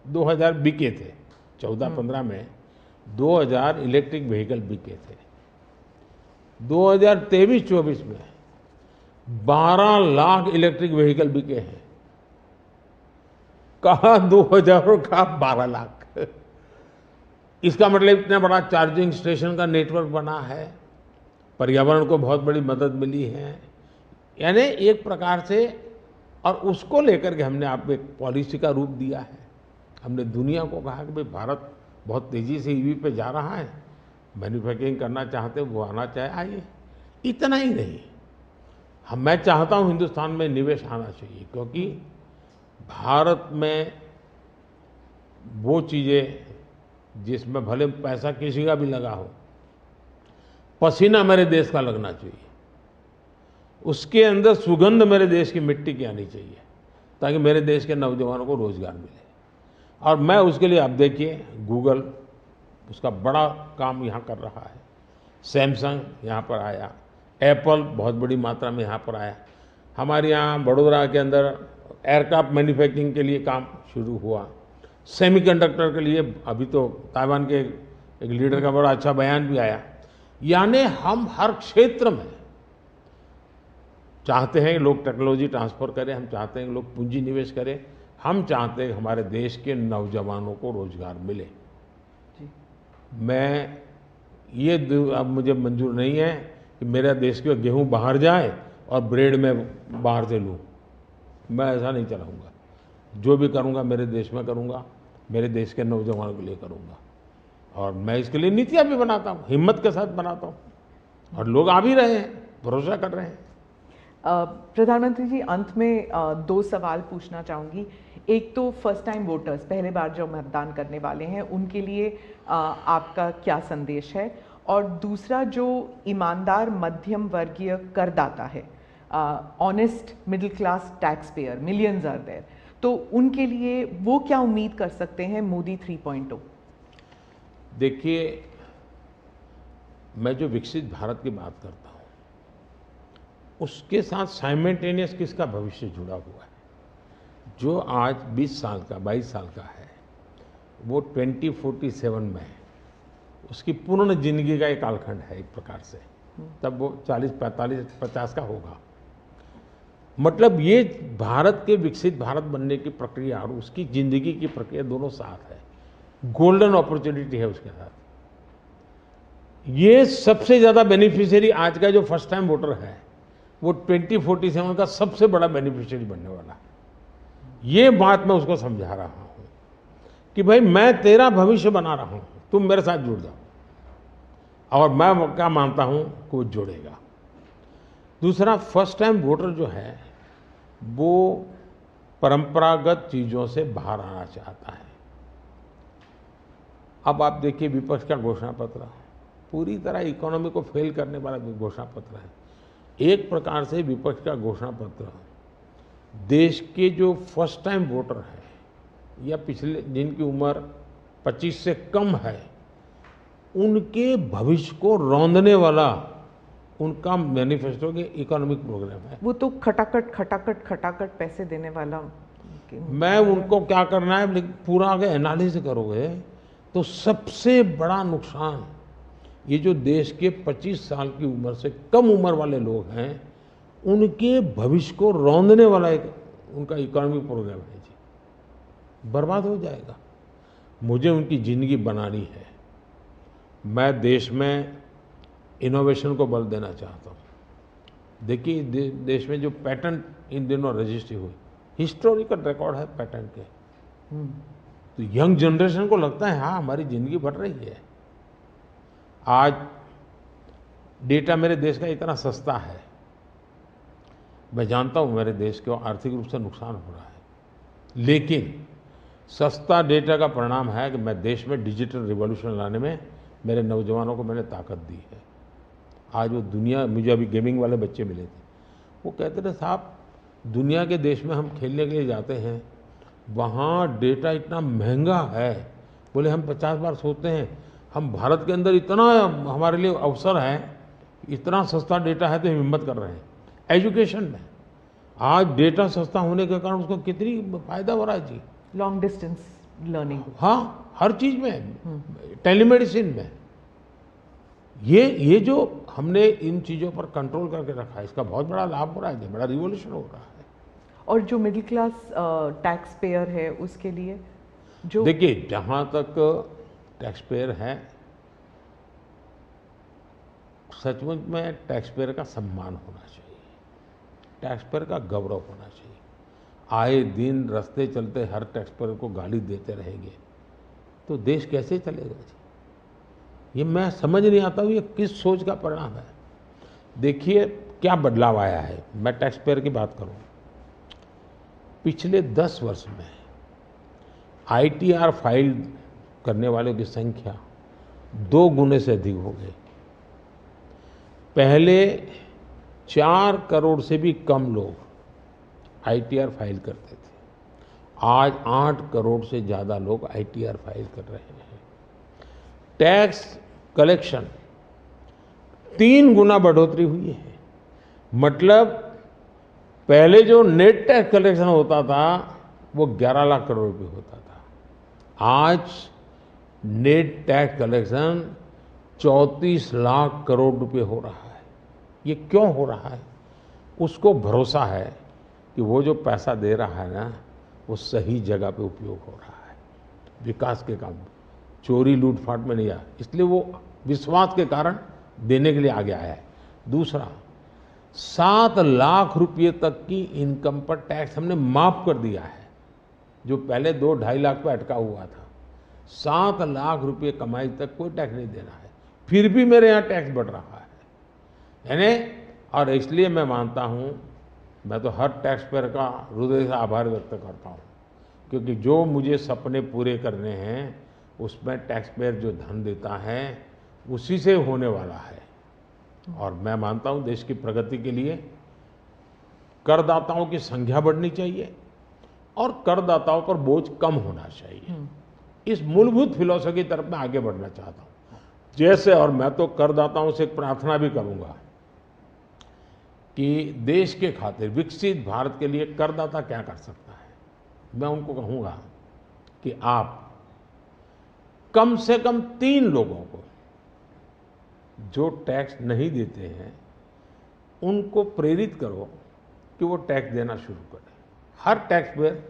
2000 बिके थे। 14-15 में 2000 इलेक्ट्रिक व्हीकल बिके थे। 2023-24 में 12 लाख इलेक्ट्रिक व्हीकल बिके हैं। कहा 2000 और कहा 12 लाख। इसका मतलब इतना बड़ा चार्जिंग स्टेशन का नेटवर्क बना है, पर्यावरण को बहुत बड़ी मदद मिली है। यानी एक प्रकार से, और उसको लेकर के हमने आप एक पॉलिसी का रूप दिया है। हमने दुनिया को कहा कि भाई भारत बहुत तेज़ी से ईवी पे जा रहा है, मैन्युफैक्चरिंग करना चाहते वो आना चाहे आइए। इतना ही नहीं, मैं चाहता हूँ हिंदुस्तान में निवेश आना चाहिए, क्योंकि भारत में वो चीज़ें जिसमें भले पैसा किसी का भी लगा हो, पसीना मेरे देश का लगना चाहिए, उसके अंदर सुगंध मेरे देश की मिट्टी की आनी चाहिए, ताकि मेरे देश के नौजवानों को रोजगार मिले। और मैं उसके लिए, अब देखिए, गूगल उसका बड़ा काम यहाँ कर रहा है, सैमसंग यहाँ पर आया, एप्पल बहुत बड़ी मात्रा में यहाँ पर आया। हमारे यहाँ बड़ोदरा के अंदर एयरक्राफ्ट मैन्युफैक्चरिंग के लिए काम शुरू हुआ। सेमीकंडक्टर के लिए अभी तो ताइवान के एक लीडर का बड़ा अच्छा बयान भी आया। यानी हम हर क्षेत्र में चाहते हैं कि लोग टेक्नोलॉजी ट्रांसफ़र करें, हम चाहते हैं कि लोग पूंजी निवेश करें, हम चाहते हैं कि हमारे देश के नौजवानों को रोजगार मिले। जी। मैं ये अब मुझे मंजूर नहीं है कि मेरा देश के गेहूं बाहर जाए और ब्रेड में बाहर से लूँ। मैं ऐसा नहीं चलाऊँगा। जो भी करूँगा मेरे देश में करूँगा, मेरे देश के नौजवानों के लिए करूँगा, और मैं इसके लिए नीतियाँ भी बनाता हूँ, हिम्मत के साथ बनाता हूँ, और लोग आ भी रहे हैं, भरोसा कर रहे हैं। प्रधानमंत्री जी, अंत में 2 सवाल पूछना चाहूँगी। एक तो फर्स्ट टाइम वोटर्स, पहले बार जो मतदान करने वाले हैं, उनके लिए आपका क्या संदेश है? और दूसरा, जो ईमानदार मध्यम वर्गीय करदाता है, honest middle class tax payer, millions are there, तो उनके लिए वो क्या उम्मीद कर सकते हैं मोदी 3.0? देखिए, मैं जो विकसित भारत की बात करता हूँ, उसके साथ साइमल्टेनियस किसका भविष्य जुड़ा हुआ है? जो आज 20 साल का, 22 साल का है, वो 2047 में है, उसकी पूर्ण जिंदगी का एक कालखंड है एक प्रकार से। तब वो 40, 45, 50 का होगा। मतलब ये भारत के विकसित भारत बनने की प्रक्रिया और उसकी जिंदगी की प्रक्रिया दोनों साथ है। गोल्डन अपॉर्चुनिटी है उसके साथ। ये सबसे ज़्यादा बेनिफिशियरी आज का जो फर्स्ट टाइम वोटर है, वो 2047 का सबसे बड़ा बेनिफिशियरी बनने वाला है। ये बात मैं उसको समझा रहा हूँ कि भाई मैं तेरा भविष्य बना रहा हूँ, तुम मेरे साथ जुड़ जाओ, और मैं क्या मानता हूँ कि वो जुड़ेगा। दूसरा, फर्स्ट टाइम वोटर जो है वो परंपरागत चीज़ों से बाहर आना चाहता है। अब आप देखिए विपक्ष का घोषणा पत्र पूरी तरह इकोनॉमी को फेल करने वाला घोषणा पत्र है। एक प्रकार से विपक्ष का घोषणा पत्र देश के जो फर्स्ट टाइम वोटर हैं या पिछले जिनकी उम्र 25 से कम है, उनके भविष्य को रौंदने वाला उनका मैनिफेस्टो के इकोनॉमिक प्रोग्राम है। वो तो खटाखट खटाखट खटाखट पैसे देने वाला। मैं उनको क्या करना है, लेकिन पूरा आगे एनालिसिस करोगे तो सबसे बड़ा नुकसान ये जो देश के 25 साल की उम्र से कम उम्र वाले लोग हैं, उनके भविष्य को रौंदने वाला एक उनका इकोनॉमिक प्रोग्राम है जी। बर्बाद हो जाएगा। मुझे उनकी ज़िंदगी बनानी है। मैं देश में इनोवेशन को बल देना चाहता हूँ। देखिए देश में जो पैटेंट इन दिनों रजिस्ट्री हुई, हिस्टोरिकल रिकॉर्ड है पैटेंट के। तो यंग जनरेशन को लगता है हाँ हमारी ज़िंदगी बढ़ रही है। आज डेटा मेरे देश का इतना सस्ता है, मैं जानता हूँ मेरे देश को आर्थिक रूप से नुकसान हो रहा है, लेकिन सस्ता डेटा का परिणाम है कि मैं देश में डिजिटल रिवॉल्यूशन लाने में मेरे नौजवानों को मैंने ताकत दी है। आज वो दुनिया, मुझे अभी गेमिंग वाले बच्चे मिले थे, वो कहते थे साहब दुनिया के देश में हम खेलने के लिए जाते हैं, वहाँ डेटा इतना महंगा है। बोले हम 50 बार सोचते हैं, हम भारत के अंदर इतना हमारे लिए अवसर है, इतना सस्ता डेटा है तो हम हिम्मत कर रहे हैं। एजुकेशन में आज डेटा सस्ता होने के कारण उसको कितनी फायदा हो रहा है जी। लॉन्ग डिस्टेंस लर्निंग, हाँ हर चीज़ में, टेलीमेडिसिन में। ये जो हमने इन चीज़ों पर कंट्रोल करके रखा है, इसका बहुत बड़ा लाभ हो रहा है, बड़ा रिवॉल्यूशन हो रहा है। और जो मिडिल क्लास टैक्स पेयर है उसके लिए जो देखिए जहाँ तक टैक्स पेयर है, सचमुच में टैक्स पेयर का सम्मान होना चाहिए, टैक्स पेयर का गौरव होना चाहिए। आए दिन रास्ते चलते हर टैक्स पेयर को गाली देते रहेंगे तो देश कैसे चलेगा जी। ये मैं समझ नहीं आता हूँ ये किस सोच का परिणाम है। देखिए क्या बदलाव आया है। मैं टैक्स पेयर की बात करूँ, पिछले 10 वर्ष में ITR फाइल करने वालों की संख्या 2 गुने से अधिक हो गई। पहले 4 करोड़ से भी कम लोग ITR फाइल करते थे, आज 8 करोड़ से ज़्यादा लोग ITR फाइल कर रहे हैं। टैक्स कलेक्शन 3 गुना बढ़ोतरी हुई है। मतलब पहले जो नेट टैक्स कलेक्शन होता था वो 11 लाख करोड़ रुपए होता था, आज net tax collection 34 lakh crore रुपए हो रहा है। ये क्यों हो रहा है? उसको भरोसा है कि वो जो पैसा दे रहा है ना, वो सही जगह पे उपयोग हो रहा है, विकास के काम, चोरी लूटफाट में नहीं आया, इसलिए वो विश्वास के कारण देने के लिए आगे आया है। दूसरा, 7 लाख रुपये तक की इनकम पर टैक्स हमने माफ कर दिया है, जो पहले 2-2.5 लाख पे अटका हुआ था। 7 लाख रुपये कमाई तक कोई टैक्स नहीं देना है, फिर भी मेरे यहाँ टैक्स बढ़ रहा है। यानी और इसलिए मैं मानता हूँ, मैं तो हर टैक्स पेयर का हृदय से आभार व्यक्त करता हूँ, क्योंकि जो मुझे सपने पूरे करने हैं उसमें टैक्स पेयर जो धन देता है उसी से होने वाला है। और मैं मानता हूँ देश की प्रगति के लिए करदाताओं की संख्या बढ़नी चाहिए और करदाताओं पर बोझ कम होना चाहिए। इस मूलभूत फिलॉसफी की तरफ मैं आगे बढ़ना चाहता हूँ। जैसे, और मैं तो करदाताओं से एक प्रार्थना भी करूँगा कि देश के खातिर विकसित भारत के लिए करदाता क्या कर सकता है। मैं उनको कहूँगा कि आप कम से कम 3 लोगों को जो टैक्स नहीं देते हैं उनको प्रेरित करो कि वो टैक्स देना शुरू करें। हर टैक्स पेयर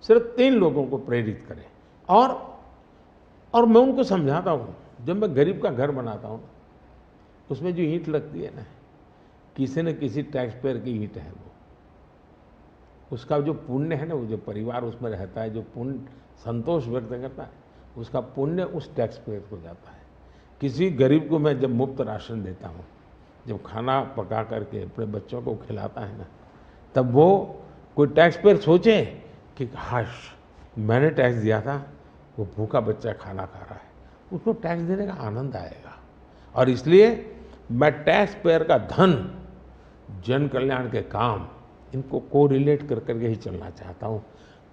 सिर्फ 3 लोगों को प्रेरित करें। और मैं उनको समझाता हूँ, जब मैं गरीब का घर बनाता हूँ उसमें जो ईंट लगती है ना, किसी न किसी टैक्स पेयर की ईंट है, वो उसका जो पुण्य है ना, वो जो परिवार उसमें रहता है, जो पुण्य संतोष व्यक्त करता है, उसका पुण्य उस टैक्स पेयर को जाता है। किसी गरीब को मैं जब मुफ्त राशन देता हूँ, जब खाना पका करके अपने बच्चों को खिलाता है ना, तब वो कोई टैक्स पेयर सोचे कि काश मैंने टैक्स दिया था, वो भूखा बच्चा खाना खा रहा है, उसको टैक्स देने का आनंद आएगा। और इसलिए मैं टैक्स पेयर का धन, जन कल्याण के काम, इनको कोरिलेट कर करके ही चलना चाहता हूँ,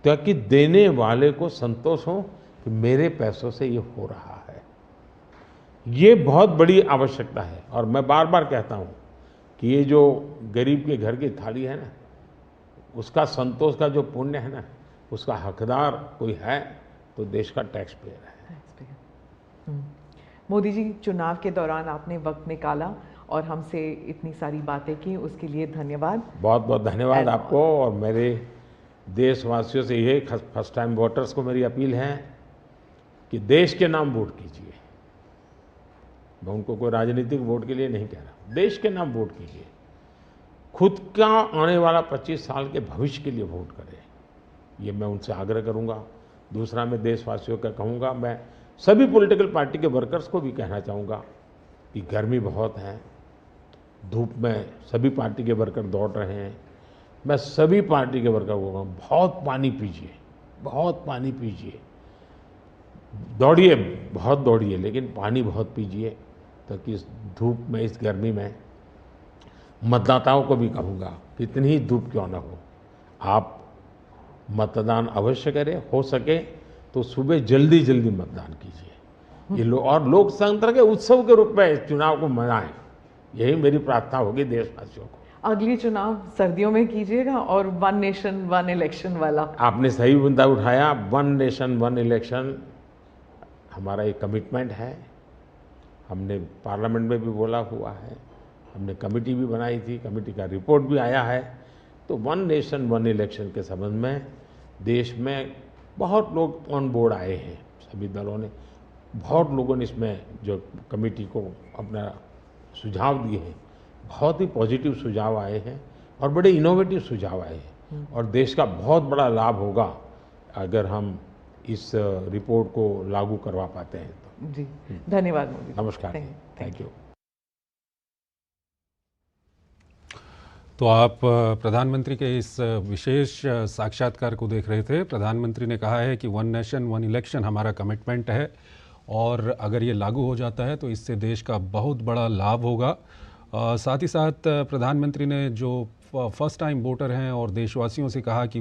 ताकि देने वाले को संतोष हो कि मेरे पैसों से ये हो रहा है। ये बहुत बड़ी आवश्यकता है। और मैं बार बार कहता हूँ कि ये जो गरीब के घर की थाली है ना, उसका संतोष का जो पुण्य है ना, उसका हकदार कोई है तो देश का टैक्स पेयर है। मोदी जी, चुनाव के दौरान आपने वक्त निकाला और हमसे इतनी सारी बातें की, उसके लिए धन्यवाद। बहुत बहुत धन्यवाद आपको। और मेरे देशवासियों से ये फर्स्ट टाइम वोटर्स को मेरी अपील है कि देश के नाम वोट कीजिए। मैं उनको कोई राजनीतिक वोट के लिए नहीं कह रहा, देश के नाम वोट कीजिए। खुद का आने वाला 25 साल के भविष्य के लिए वोट करें, ये मैं उनसे आग्रह करूंगा। दूसरा, मैं देशवासियों का कहूँगा, मैं सभी पॉलिटिकल पार्टी के वर्कर्स को भी कहना चाहूँगा कि गर्मी बहुत है, धूप में सभी पार्टी के वर्कर दौड़ रहे हैं। मैं सभी पार्टी के वर्कर को कहूँगा, बहुत पानी पीजिए, बहुत पानी पीजिए, दौड़िए, बहुत दौड़िए, लेकिन पानी बहुत पीजिए, ताकि इस धूप में, इस गर्मी में मतदाताओं को भी कहूँगा कि इतनी ही धूप क्यों ना हो, आप मतदान अवश्य करें। हो सके तो सुबह जल्दी जल्दी मतदान कीजिए। ये और लोकतंत्र के उत्सव के रूप में चुनाव को मनाएं, यही मेरी प्रार्थना होगी देशवासियों को। अगली चुनाव सर्दियों में कीजिएगा और 1 नेशन 1 इलेक्शन वाला। आपने सही मुद्दा उठाया। 1 नेशन 1 इलेक्शन हमारा एक कमिटमेंट है। हमने पार्लियामेंट में भी बोला हुआ है, हमने कमेटी भी बनाई थी, कमेटी का रिपोर्ट भी आया है। तो 1 नेशन 1 इलेक्शन के संबंध में देश में बहुत लोग ऑन बोर्ड आए हैं, सभी दलों ने, बहुत लोगों ने इसमें जो कमेटी को अपना सुझाव दिए हैं, बहुत ही पॉजिटिव सुझाव आए हैं और बड़े इनोवेटिव सुझाव आए हैं। और देश का बहुत बड़ा लाभ होगा अगर हम इस रिपोर्ट को लागू करवा पाते हैं तो। जी, धन्यवाद मोदी। नमस्कार, थैंक यू। तो आप प्रधानमंत्री के इस विशेष साक्षात्कार को देख रहे थे। प्रधानमंत्री ने कहा है कि 1 नेशन 1 इलेक्शन हमारा कमिटमेंट है और अगर ये लागू हो जाता है तो इससे देश का बहुत बड़ा लाभ होगा। साथ ही साथ प्रधानमंत्री ने जो फर्स्ट टाइम वोटर हैं और देशवासियों से कहा कि